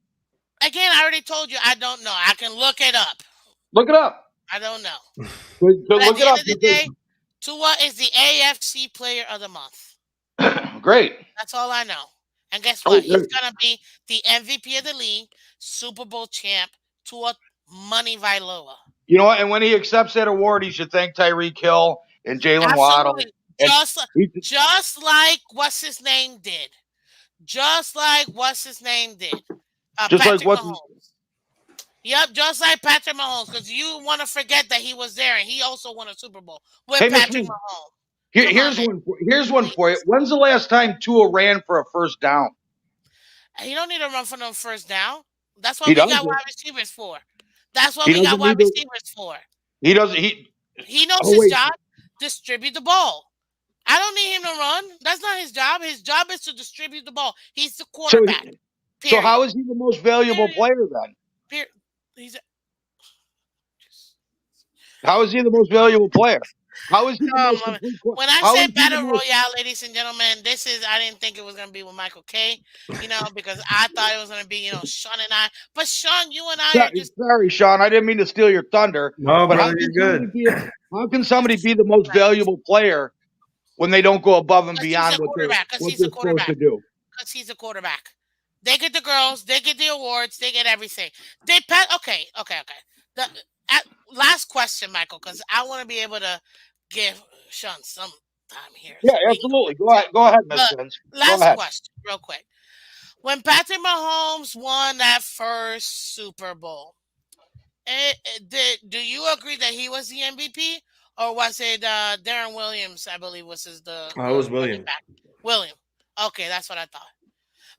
Again, I already told you I don't know. I can look it up. Look it up. I don't know. Go But at look the it end up of the day, Tua is the AFC Player of the Month. because great. That's all I know. And guess Oh, what? He's great. gonna be the MVP of the league, Super Bowl champ, Tua Money Vailoa. You know what? And when he accepts that award, he should thank Tyreek Hill and Jalen Waddle Absolutely. and he, Just like what's his name did. Just like what's his name did. just like Patrick what. Mahomes. Yep, just like Patrick Mahomes, because you want to forget that he was there and he also won a Super Bowl with Hey, Miss Patrick Smith, Mahomes. Come on, here's man. one. Here's one for you. Please. When's the last time Tua ran for a first down? You don't need to run for no first down. That's what He we got doesn't. wide receivers for. That's what He we got doesn't wide need to. receivers for. He doesn't. He. He knows Oh his wait. job. Distribute the ball. I don't need him to run. That's not his job. His job is to distribute the ball. He's the So quarterback. so how Period. is he the most valuable Period. player then? Period. He's a, How is he the most valuable player? How is he the um, most complete? when I How say is he the battle most? royale, ladies and gentlemen, this is I didn't think it was gonna be with Michael K. Because I thought it was gonna be Sean and I. But Sean, you and I are just Sorry, Sean. I didn't mean to steal your thunder. No, But brother, you're good. how can just somebody be the most friends. valuable player when they don't go above and Because he's beyond a quarterback. Because what he's a they're supposed to quarterback. do? Because he's a quarterback. They get the girls. They get the awards. They get everything. Okay, okay, okay. The at, last question, Michael, because I want to be able to give Sean some time here Yeah, so we can absolutely. too. Go ahead, Miss But Vince. Go last ahead. question, real quick. When Patrick Mahomes won that first Super Bowl, do you agree that he was the MVP, or was it Darren Williams? I believe was I the was running William. back. William. Okay, that's what I thought.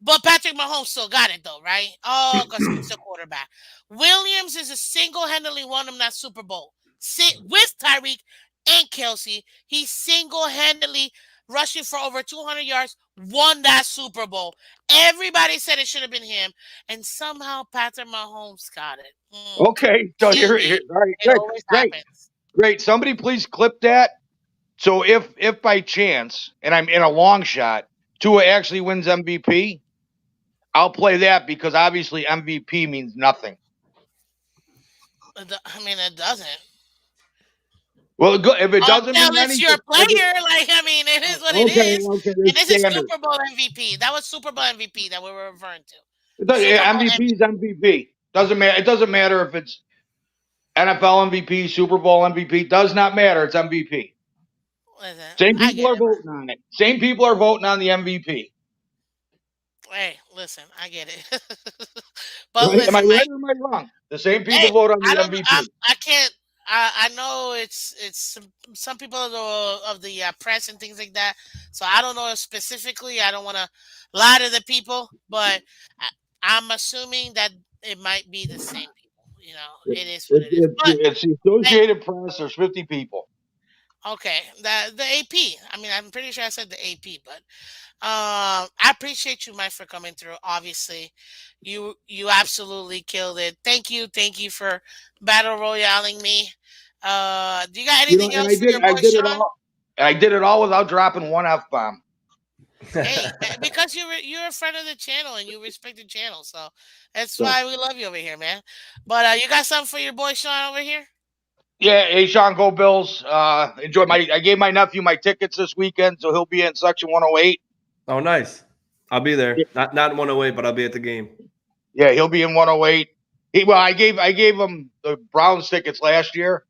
But Patrick Mahomes still got it though, right? Oh, because he's the quarterback. Williams is a single-handedly won him that Super Bowl. Sit with Tyreek and Kelsey. He single-handedly rushing for over 200 yards, won that Super Bowl. Everybody said it should have been him, and somehow Patrick Mahomes got it. Okay, so TV. all right, It good, always great, happens. great. Somebody please clip that. So if by chance, and I'm in a long shot, Tua actually wins MVP, I'll play that because obviously MVP means nothing. I mean, it doesn't. Well, if it doesn't Until mean it's your anything, player, like I mean, it is what it okay, is. okay, And it's this is standard. Super Bowl MVP. That was Super Bowl MVP that we were referring to. Super Bowl MVP is MVP. Doesn't matter. It doesn't matter if it's NFL MVP, Super Bowl MVP. Does not matter. It's MVP. Listen, Same I people get are it, voting on it. Same people are voting on the MVP. but hey, listen, I get it. But Right? Am I listen, right Mike. or am I wrong? The same people Hey, vote on I the don't. MVP. I can't. I know it's some people of the press and things like that. So I don't know specifically. I don't want to lie to the people, but I'm assuming that it might be the same people. It, It is what it is. But it's the hey, Associated Press. There's 50 people. okay, the AP. I mean, I'm pretty sure I said the AP, but I appreciate you, Mike, for coming through. Obviously, you absolutely killed it. Thank you for battle royaling me. Do you got You know, anything and else for your I boy did it Sean? all. I did it all without dropping one F bomb. Hey, because you're a friend of the channel and you respect the channel, so that's So why we love you over here, man. But you got something for your boy Sean over here? yeah, hey Sean, go Bills. Enjoy I gave my nephew my tickets this weekend, so he'll be in section 108. Oh, nice. I'll be there. Not 108, but I'll be at the game. Yeah, he'll be in 108. I gave him the Browns tickets last year,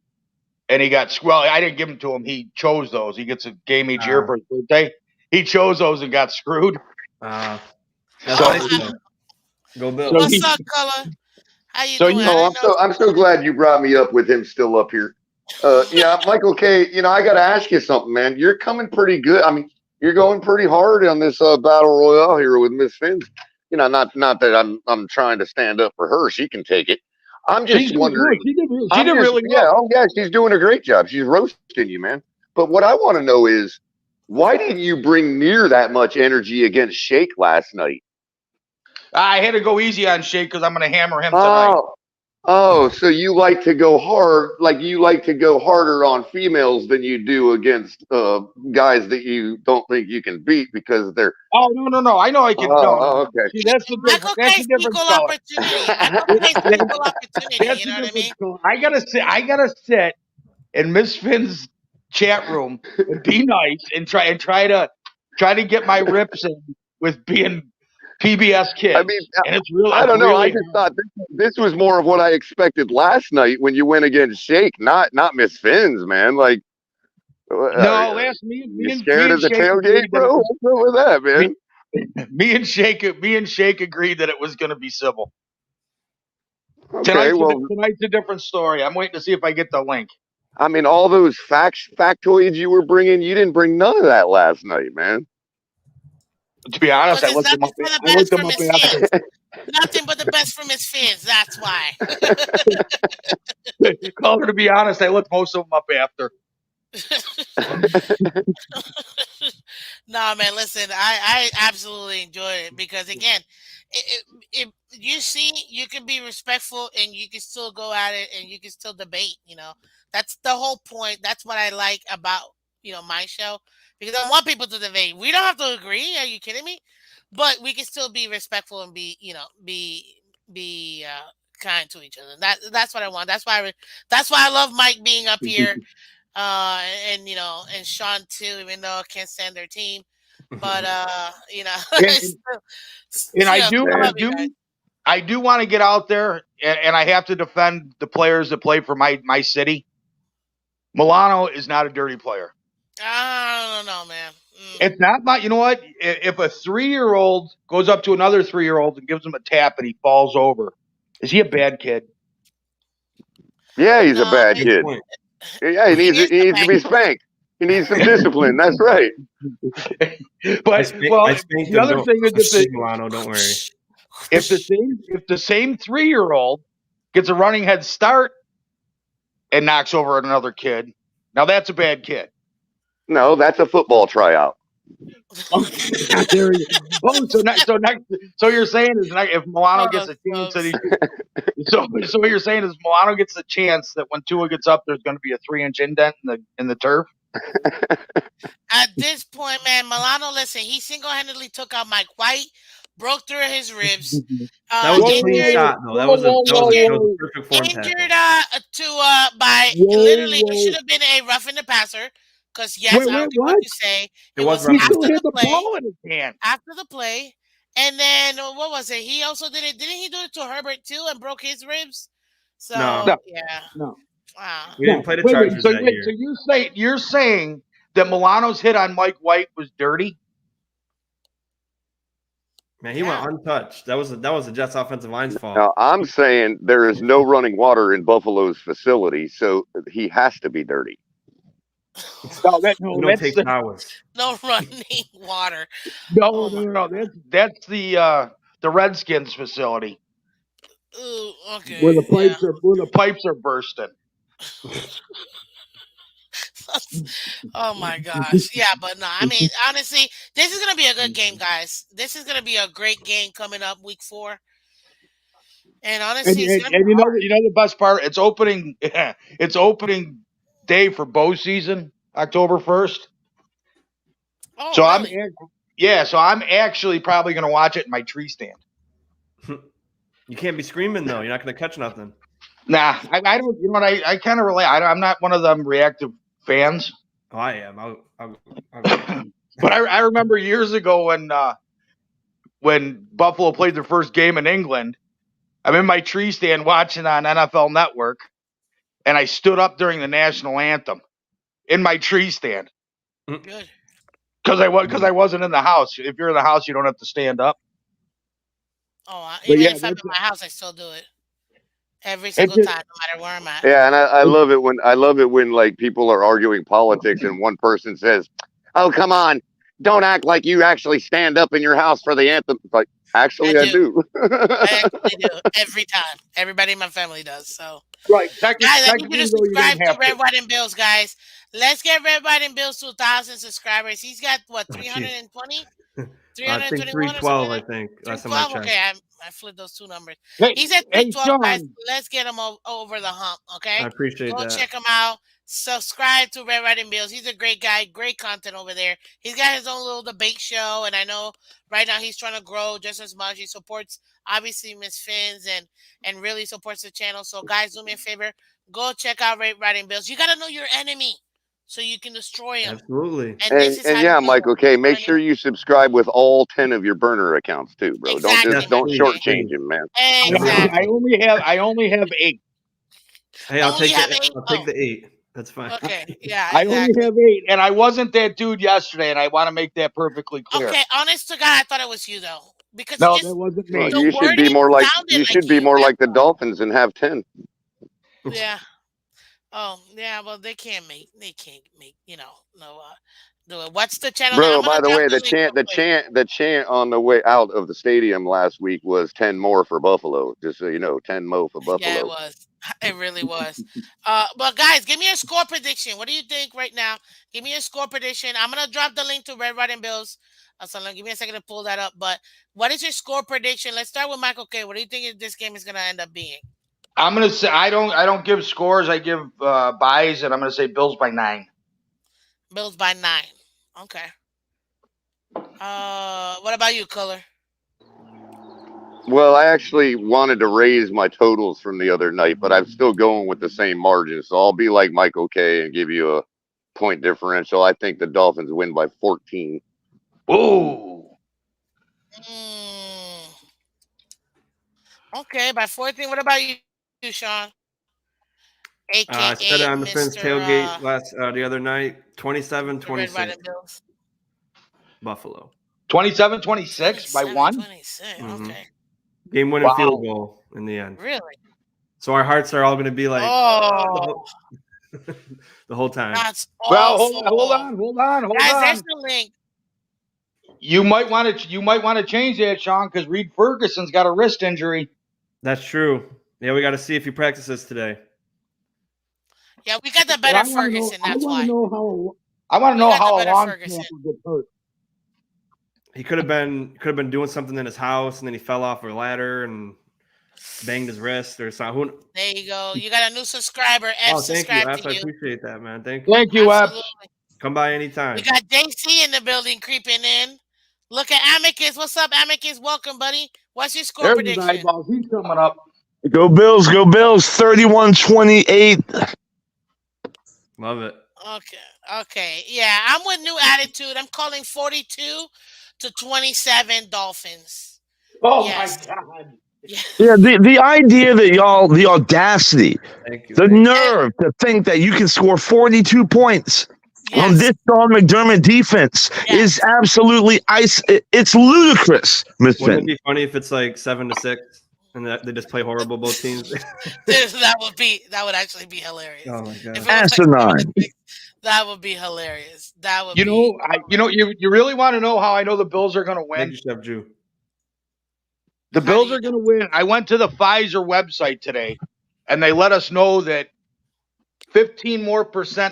and he got I didn't give them to him. He chose those. He gets a game each year for his birthday. He chose those and got screwed. That's So nice though. Go Bills. so What's he up, color? How you so doing? he I Oh, didn't know. I'm so glad you brought me up with him still up here. Yeah, Michael K. I got to ask you something, man. You're coming pretty good. I mean, you're going pretty hard on this battle royale here with Miss Phins. Not that I'm trying to stand up for her. She can take it. I'm she's just doing no, wondering. she did really Yeah. well. Oh yeah, she's doing a great job. She's roasting you, man. But what I want to know is why didn't you bring near that much energy against Shake last night? I had to go easy on Shake because I'm going to hammer him tonight. So you like to go hard, like you like to go harder on females than you do against guys that you don't think you can beat because they're. Oh no! I know I can. No, Okay. see, that's the difference. Michael That's the K's difference, equal color. opportunity. Michael K's equal opportunity. That's You the know what I difference, mean? color. I gotta sit in Miss Finn's chat room and be nice and try to get my rips in with being PBS I kids, mean, and it's really I it's don't know. I really just hard. thought this was more of what I expected last night when you went against Shake, not Miss Finn's, man. Like, No, last me you me scared and of the Shake tailgate, agreed that it bro? was What's up with that, me, man? me and Shake agreed that it was going to be civil. Okay, well, Tonight's a different story. I'm waiting to see if I get the link. I mean, all those factoids you were bringing, you didn't bring none of that last night, man. To be honest, Because I it's looked them nothing up. for the I looked best them for up Miss after. Fans. Nothing but the best for Miss Fans. That's why. Color, to be honest, I looked most of them up after. No, man, listen, I absolutely enjoy it because again, you see, you can be respectful and you can still go at it and you can still debate. That's the whole point. That's what I like about my show because I want people to debate. We don't have to agree. Are you kidding me? But we can still be respectful and be kind to each other. That's what I want. That's why I love Mike being up here and Sean too, even though I can't stand their team. But And, and I do, I I Man, love you guys. do, I do want to get out there, and I have to defend the players that play for my city. Milano is not a dirty player. I don't know, man. It's not my. You know what? If a 3-year-old goes up to another 3-year-old and gives him a tap and he falls over, is he a bad kid? yeah, he's a No, bad kid. Point. Yeah, he is he a needs to bad. be spanked. He needs some discipline. That's right. But well, I spanked the him. other thing is Milano, don't worry. if the same 3-year-old gets a running head start and knocks over another kid, now that's a bad kid. No, that's a football tryout. There you go. So you're saying is if Milano Oh, gets a chance that folks. so what you're saying is Milano gets the chance that when Tua gets up, there's going to be a 3-inch indent in the turf. At this point, man, Milano, listen, he single-handedly took out Mike White, broke through his ribs, That was a clean injured, shot, though. That injured, was a perfect form tackle. injured Tua by literally it should have been a roughing the passer. Because yes, I don't care what you say, it was roughing He still after had the the play. ball in his hand. After the play, and then what was it? He also did it. Didn't he do it to Herbert too and broke his ribs? So No. yeah, No. wow. We didn't play the Wait, Chargers so that year. you're saying that Milano's hit on Mike White was dirty? Man, he went untouched. That was the Jets' offensive line's fault. Now, I'm saying there is no running water in Buffalo's facility, so he has to be dirty. No, We don't take showers. No running water. no. That's the Redskins facility Ooh, okay. where the Yeah. pipes are bursting. Oh my gosh. Yeah, but no, I mean, honestly, this is gonna be a good game, guys. This is gonna be a great game coming up week 4. And And, honestly, it's and, gonna be and hard. you know the best part, it's opening it's opening day for bow season, October 1st. Oh, So really? Yeah, so I'm actually probably going to watch it in my tree stand. You can't be screaming though. You're not going to catch nothing. Nah, I don't. You know what? I kind of relate. I'm not one of them reactive fans. Oh, I am. I'll go. But I remember years ago when Buffalo played their first game in England. I'm in my tree stand watching on NFL Network, and I stood up during the national anthem in my tree stand Good. because I wasn't in the house. If you're in the house, you don't have to stand up. Oh, But even yeah, if I'm in my house, I still do it every it single just, time, no matter where I'm at. Yeah, and I love it when like people are arguing politics and one person says, "Oh, come on, don't act like you actually stand up in your house for the anthem." It's like, I actually, I do. do. I actually do every time. Everybody in my family does. So, right. guys, I need you Technically, to though, you subscribe don't to have to. Red, White, and Bills, guys. Let's get Red, White, and Bills to 1,000 subscribers. He's got what, Oh, jeez. 320, I think 321 or something 312. like I that. think last time I 312. checked. Okay, I flipped those two numbers. Hey, He's at hey, 312, guys. Sean. Let's get him over the hump. I Okay, appreciate go that. check him out. Subscribe to Red, White, and Bills. He's a great guy. Great content over there. He's got his own little debate show, and I know right now he's trying to grow just as much. He supports obviously Miss Phins and really supports the channel. So guys, do me a favor. Go check out Red, White, and Bills. You got to know your enemy so you can destroy him. Absolutely. And this is And how you yeah, do Michael it. K, You know make what I sure mean? you subscribe with all 10 of your burner accounts too, bro. Don't Exactly, Yes, just don't Michael please, K. shortchange please. him, man. I Exactly. only have 8. Hey, Only have 8. I'll Oh, take the 8. That's fine. okay. Yeah, I only exactly. have 8, and I wasn't that dude yesterday, and I want to make that perfectly clear. Okay, honest to God, I thought it was you though, because No, that wasn't Well, me. the wording sounded you like should be you. more That's like the Dolphins and have 10. yeah. Oh, yeah. Well, they can't make no do it. What's the channel? I'm Bro, gonna by the drop way, the link real quick. the chant on the way out of the stadium last week was 10 more for Buffalo. Just so you know, 10 more for Yeah, it Buffalo. was. It really was. But guys, give me a score prediction. What do you think right now? Give me a score prediction. I'm gonna drop the link to Red, White, and Bills. So give me a second to pull that up. But what is your score prediction? Let's start with Michael K. What do you think this game is gonna end up being? I'm gonna say I don't give scores. I give buys, and I'm gonna say Bills by 9. Bills by 9. Okay. What about you, Color? Well, I actually wanted to raise my totals from the other night, but I'm still going with the same margin. So I'll be like Michael K and give you a point differential. I think the Dolphins win by 14. Ooh. Mm, okay, by 14. What about you, Sean? I said AKA it on the Fins Mr. tailgate the other night. The Red, White, 27-26 and Bills. Buffalo. 27-26 by 1. 26. Mhm. Okay. Game winning Wow. field goal in the end. Really? So our hearts are all going to be like Oh, the whole time. that's Well, awful. hold on. Guys, there's the link. You might want to change that, Sean, because Reed Ferguson's got a wrist injury. That's true. Yeah, we got to see if he practices today. Yeah, we got the better Ferguson. That's why. I want to We know got how the a better long Ferguson. snapper gets hurt. He could have been doing something in his house, and then he fell off a ladder and banged his wrist or something. There you go. You got a new subscriber. F Oh, thank you, subscribe F. to I you. appreciate that, man. Thank you. Thank you, F. Absolutely. Come by anytime. We got JC in the building creeping in. Look at Amicus. What's up, Amicus? Welcome, buddy. What's your score There's his prediction? eyeballs. He's coming up. Go Bills, 31-28. Love it. Okay. Yeah, I'm with new attitude. I'm calling 42-27 Dolphins. Oh Yes. my God. Yeah, the idea that the audacity, Thank you. the nerve to think that you can score 42 points on Yes. this Sean McDermott defense is absolutely it's ludicrous, Miss Wouldn't it Finn. be funny if it's like 7-6 and that they just play horrible both teams? That would actually be hilarious. Oh my god. If it was Asinine. that would be hilarious. That would You be. know, you really want to know how I know the Bills are going to win? Thank you, Chef Drew. The How Bills do you are going to win. I went to the Pfizer website today, and they let us know that 15% more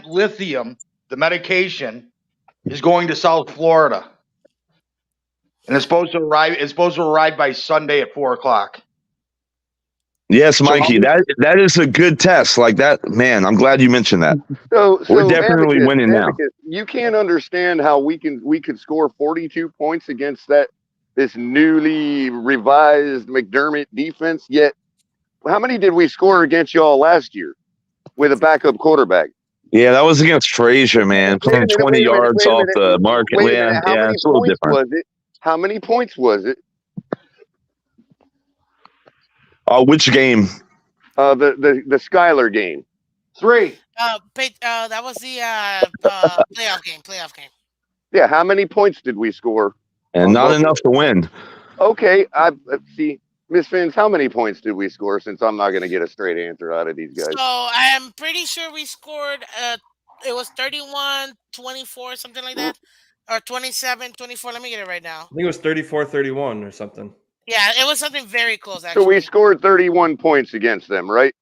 lithium, the medication, is going to South Florida, and it's supposed to arrive. It's supposed to arrive by Sunday at 4:00. Yes, So Mikey. That is a good test. Like that, man. I'm glad you mentioned that. We're definitely winning now. Amicus, you can't understand how we could score 42 points against this newly revised McDermott defense. Yet, how many did we score against y'all last year with a backup quarterback? Yeah, that was against Frazier, man. Wait a Playing minute, 20 wait a minute, yards wait a off minute, the market. wait a Yeah, minute. How yeah, many it's a little points different. was it? How many points was it? Which game? The Skyler game. 3. That was the playoff game. Playoff game. Yeah, how many points did we score And on not Buffalo? enough to win. Okay, I see. Miss Fins, how many points did we score? Since I'm not going to get a straight answer out of these So guys. I am pretty sure we scored. It was 31-24, something like that, or 27-24. Let me get it right now. I think it was 34-31 or something. Yeah, it was something very close So we actually. scored 31 points against them, right?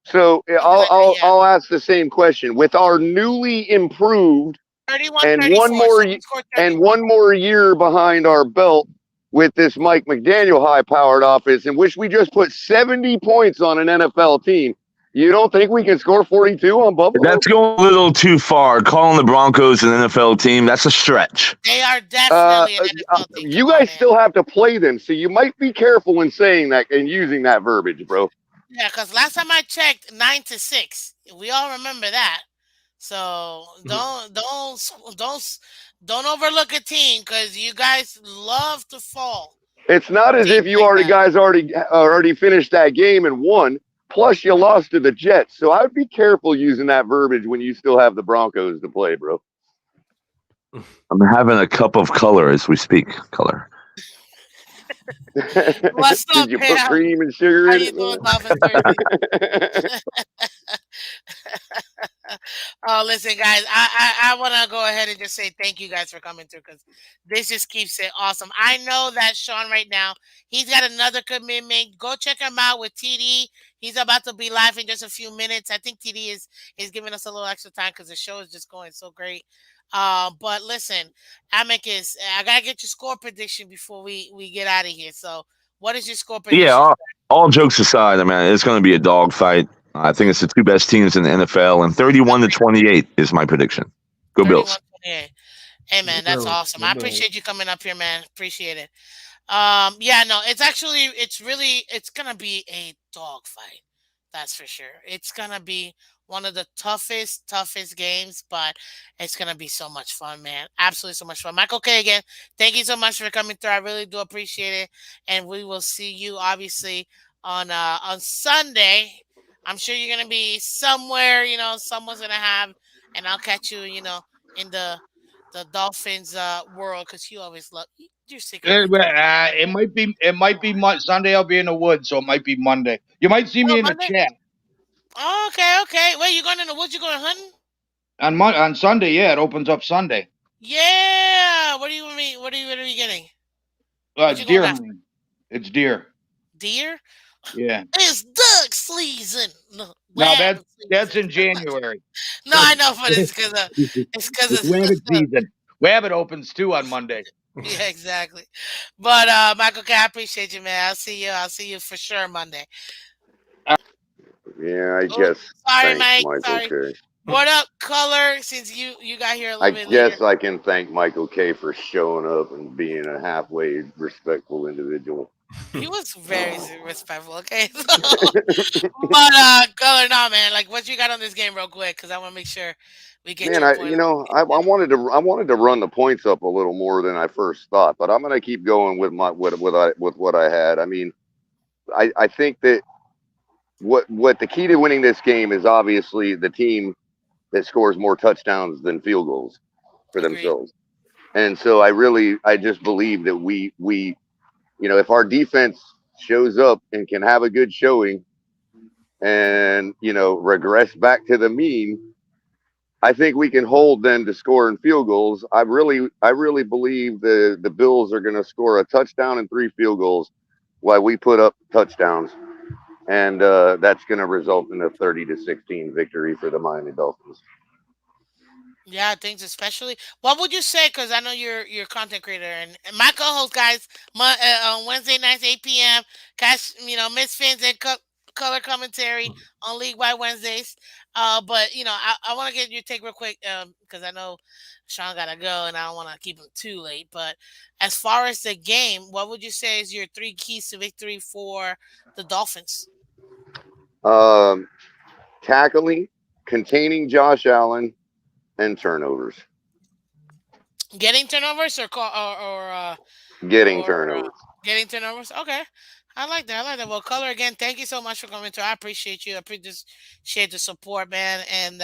So Something like that. Yeah, I'll ask the same question with our newly improved 31 and 34. So we scored 31. one more year behind our belt with this Mike McDaniel high-powered offense, in which we just put 70 points on an NFL team. You don't think we can score 42 on Buffalo? That's going a little too far. Calling the Broncos an NFL team, that's a stretch. They are definitely an NFL team. You Come on, guys man. still have to play them, so you might be careful in saying that and using that verbiage, bro. Yeah, because last time I checked, 9-6. We all remember that. So don't overlook a team because you guys love to fall It's not to as teams if you like that. already finished that game and won. Plus, you lost to the Jets, so I would be careful using that verbiage when you still have the Broncos to play, bro. I'm having a cup of color as we speak. Color. What's up, Did you put Pam? cream and sugar How in you it, doing, Dolphins Thursday? Oh, listen, guys, I want to go ahead and just say thank you guys for coming through because this just keeps it awesome. I know that Sean right now, he's got another commitment. Go check him out with TD. He's about to be live in just a few minutes. I think TD is giving us a little extra time because the show is just going so great. But listen, Amicus, I gotta get your score prediction before we get out of here. So, what is your score Yeah, prediction? all jokes aside, I mean, it's going to be a dogfight. I think it's the two best teams in the NFL, and 31-28 is my prediction. Go Bills. 31-28. Hey man, that's Bills, awesome. go I Bills. appreciate you coming up here, man. Appreciate it. Yeah, no, it's gonna be a dogfight. That's for sure. It's gonna be one of the toughest games, but it's gonna be so much fun, man. Absolutely so much fun. Michael K again, thank you so much for coming through. I really do appreciate it. And we will see you obviously on Sunday. I'm sure you're gonna be somewhere, someone's gonna have, and I'll catch you, in the Dolphins world because you always love you're sick of me. It might be Sunday. I'll be in the woods, so it might be Monday. You might see Oh, me in the Monday. chat Oh, okay, okay. Wait, you going in the woods? You going hunting? on Sunday. Yeah, it opens up Sunday. Yeah. What do you mean? What are you getting? What you going Deer after? hunting. It's deer. Deer? Yeah. It's duck season. No, Now rabbit that's season. in January. No, I know, but it's because It's of rabbit season. Rabbit opens too on Monday. yeah, exactly. But Michael K, I appreciate you, man. I'll see you for sure Monday. Yeah, I Oh, guess. sorry, Thanks, Mike. Michael Sorry. K. What up, Color? Since you got here a I little bit later. guess I can thank Michael K for showing up and being a halfway respectful individual. He was very respectful. Okay, but Color, no, man. Like, what you got on this game, real quick? Because I want to make sure we get Man, your point. I wanted to run the points up a little more than I first thought, but I'm gonna keep going with what I had. I mean, I think that what the key to winning this game is obviously the team that scores more touchdowns than field goals for Agreed. themselves. And so I just believe that we if our defense shows up and can have a good showing and regress back to the mean, I think we can hold them to scoring field goals. I really believe the Bills are going to score a touchdown and 3 field goals while we put up touchdowns, and that's going to result in a 30-16 victory for the Miami Dolphins. Yeah, things especially. What would you say? Because I know you're a content creator and my co-host guys on Wednesday nights 8 p.m. Catch Miss Phins and color commentary on League Wide Wednesdays. But I want to get your take real quick because I know Sean gotta go and I don't want to keep him too late. But as far as the game, what would you say is your three keys to victory for the Dolphins? Um, Tackling, containing Josh Allen, and turnovers. Getting turnovers Getting or turnovers. getting turnovers. Okay, I like that. I like that. Well, color again. Thank you so much for coming to. I appreciate you. I appreciate the support, man. And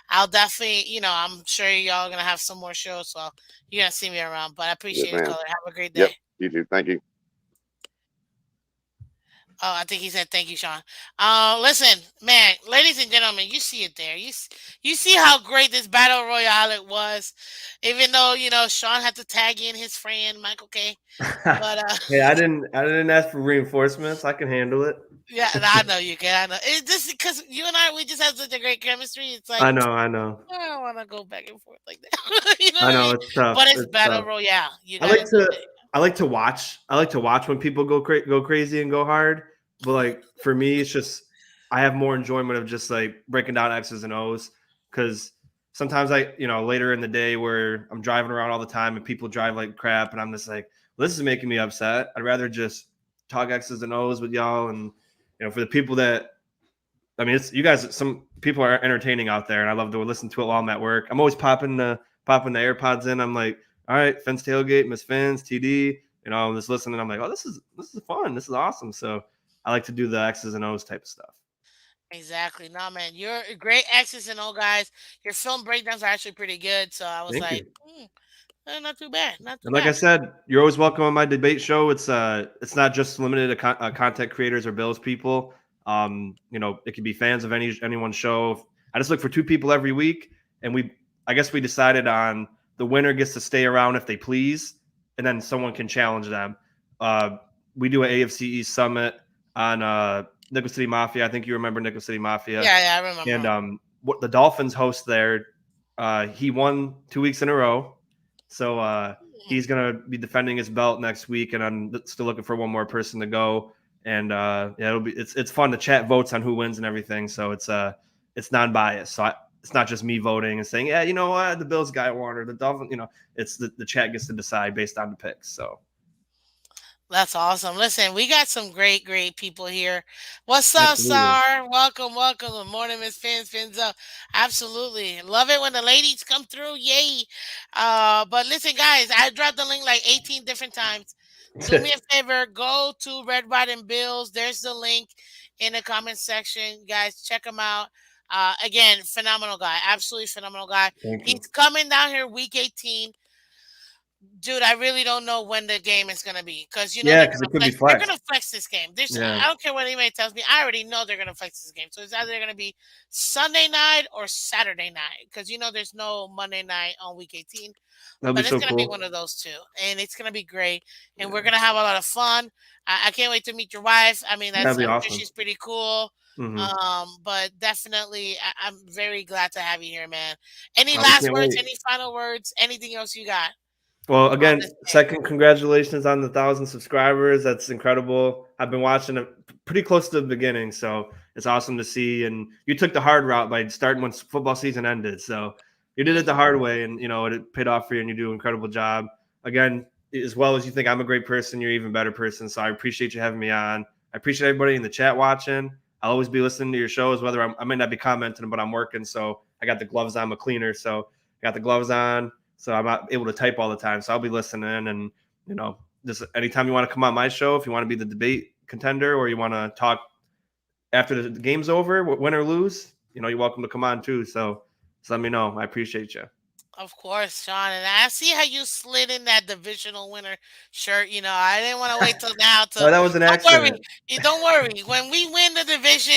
I'll definitely, I'm sure y'all gonna have some more shows, so you're gonna see me around. But I Yes, appreciate it, ma'am. color. Have a great Yep. day. You too. Thank you. Oh, I think he said thank you, Sean. Listen, man, ladies and gentlemen, you see it there. You see how great this battle royale it was, even though Sean had to tag in his friend Michael K. But Hey, I didn't ask for reinforcements. I can handle it. yeah, I know you can. I know it's just because you and I we just have such a great chemistry. It's like I know, I know, I don't want to go back and forth like that. You know I what I know. mean? It's tough. But it's It's battle tough. royale. You I got to like do to it. I like to watch. I like to watch when people go crazy and go hard. But like for me, it's just I have more enjoyment of just like breaking down X's and O's because sometimes later in the day where I'm driving around all the time and people drive like crap and I'm just like, well, this is making me upset. I'd rather just talk X's and O's with y'all and for the people that I mean, it's you guys. Some people are entertaining out there, and I love to listen to it while I'm at work. I'm always popping the AirPods in. I'm like, all right, Fence tailgate, Miss Fins, TD. I'm just listening. I'm like, oh, this is fun. This is awesome. So I like to do the X's and O's type of stuff. Exactly. No, man, you're a great X's and O guys. Your film breakdowns are actually pretty good. So I was Thank like, you. not too bad. Not too And like I bad. said, you're always welcome on my debate show. It's not just limited to content creators or Bills people. It could be fans of anyone's show. I just look for two people every week, and I guess we decided on the winner gets to stay around if they please, and then someone can challenge them. Uh, we do an AFC East summit on Nickel City Mafia. I think you remember Nickel City Mafia, Yeah, yeah, I remember. and what the Dolphins host there. He won 2 weeks in a row. So Hmm. he's gonna be defending his belt next week, and I'm still looking for one more person to go. And yeah, it's fun to chat votes on who wins and everything. So it's non-biased. So it's not just me voting and saying, yeah, you know what, the Bills guy won or the Dolphins. It's the chat gets to decide based on the picks. So That's awesome. Listen, we got some great, great people here. What's up, absolutely, Sar? Welcome, welcome. Good morning, Miss Fins. Fins up. Absolutely. Love it when the ladies come through. Yay. But listen, guys, I dropped the link like 18 different times. Do me a favor, go to Red, White, and Bills. There's the link in the comment section. Guys, check him out. Again, phenomenal guy. Absolutely phenomenal guy. thank you. He's coming down here week 18. Dude, I really don't know when the game is gonna be because Yeah, because it could be they're flexed. gonna flex this game. Yeah, I don't care what anybody tells me. I already know they're gonna flex this game. So it's either gonna be Sunday night or Saturday night because there's no Monday night on week 18. that'll be But it's so gonna be cool. one of those two, and it's gonna be great. And we're Yeah, gonna have a lot of fun. I can't wait to meet your wife. I mean, that'd be I'm sure awesome. she's pretty cool. Hmm. But definitely, I'm very glad to have you here, man. Any Oh, we last can't words? wait. Any final words? Anything else you got Well, on again, this day? second congratulations on the 1,000 subscribers. That's incredible. I've been watching it pretty close to the beginning, so it's awesome to see. And you took the hard route by starting when football season ended, so you did it the Mhm. hard way, and it paid off for you, and you do an incredible job. Again, as well as you think I'm a great person, you're an even better person. So I appreciate you having me on. I appreciate everybody in the chat watching. I'll always be listening to your shows, whether I might not be commenting, but I'm working, so I got the gloves on. I'm a cleaner, so I got the gloves on. So I'm not able to type all the time. So I'll be listening, and just anytime you want to come on my show, if you want to be the debate contender or you want to talk after the game's over, win or lose, you're welcome to come on too. So just let me know. I appreciate you. Of course, Sean. And I see how you slid in that divisional winner shirt. I didn't want to wait till now to. Oh, that was an Don't worry. accident. Don't worry. When we win the division,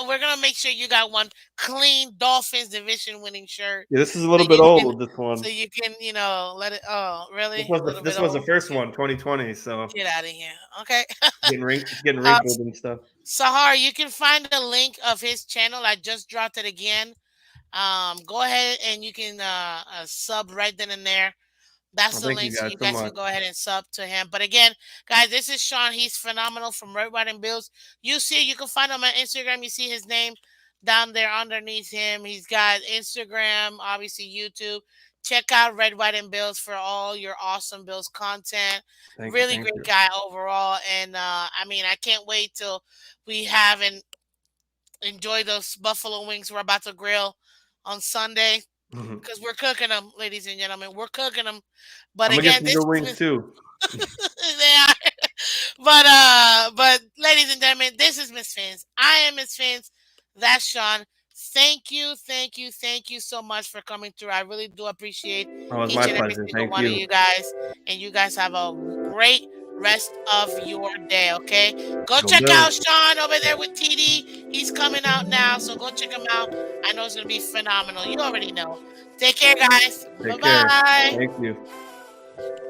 we're gonna make sure you got one clean Dolphins division winning shirt, Yeah, this is a so little bit you can, old. This one. let it. Oh, This really? was A the little bit this was the old. first one, 2020. So Get out of here. Okay. it's getting uh, wrinkled and stuff. Sahar, you can find the link of his channel. I just dropped it again. Go ahead and you can sub right then and there. That's Well, the thank link, you so guys you so guys can much. go ahead and sub to him. But again, guys, this is Sean. He's phenomenal from Red, White, and Bills. You can find him on Instagram. You see his name down there underneath him. He's got Instagram, obviously YouTube. Check out Red, White, and Bills for all your awesome Bills content. Really Thank great you. guy overall. And I mean, I can't wait till we have and enjoy those buffalo wings we're about to grill on Sunday. Mhm. Because we're cooking them, ladies and gentlemen. We're cooking them. But I'm gonna get again, some this good has wings been too. they are. But ladies and gentlemen, this is Miss Fins. I am Miss Fins. That's Sean. Thank you so much for coming through. I really do appreciate Oh, it's each my and every pleasure. single Thank one of you. you guys. And you guys have a great rest of your day, okay? Go Go check out Bills. Sean over there with TD. He's coming out now, so go check him out. I know it's gonna be phenomenal. You already know. Take care, guys. Bye Take care. bye. Thank you.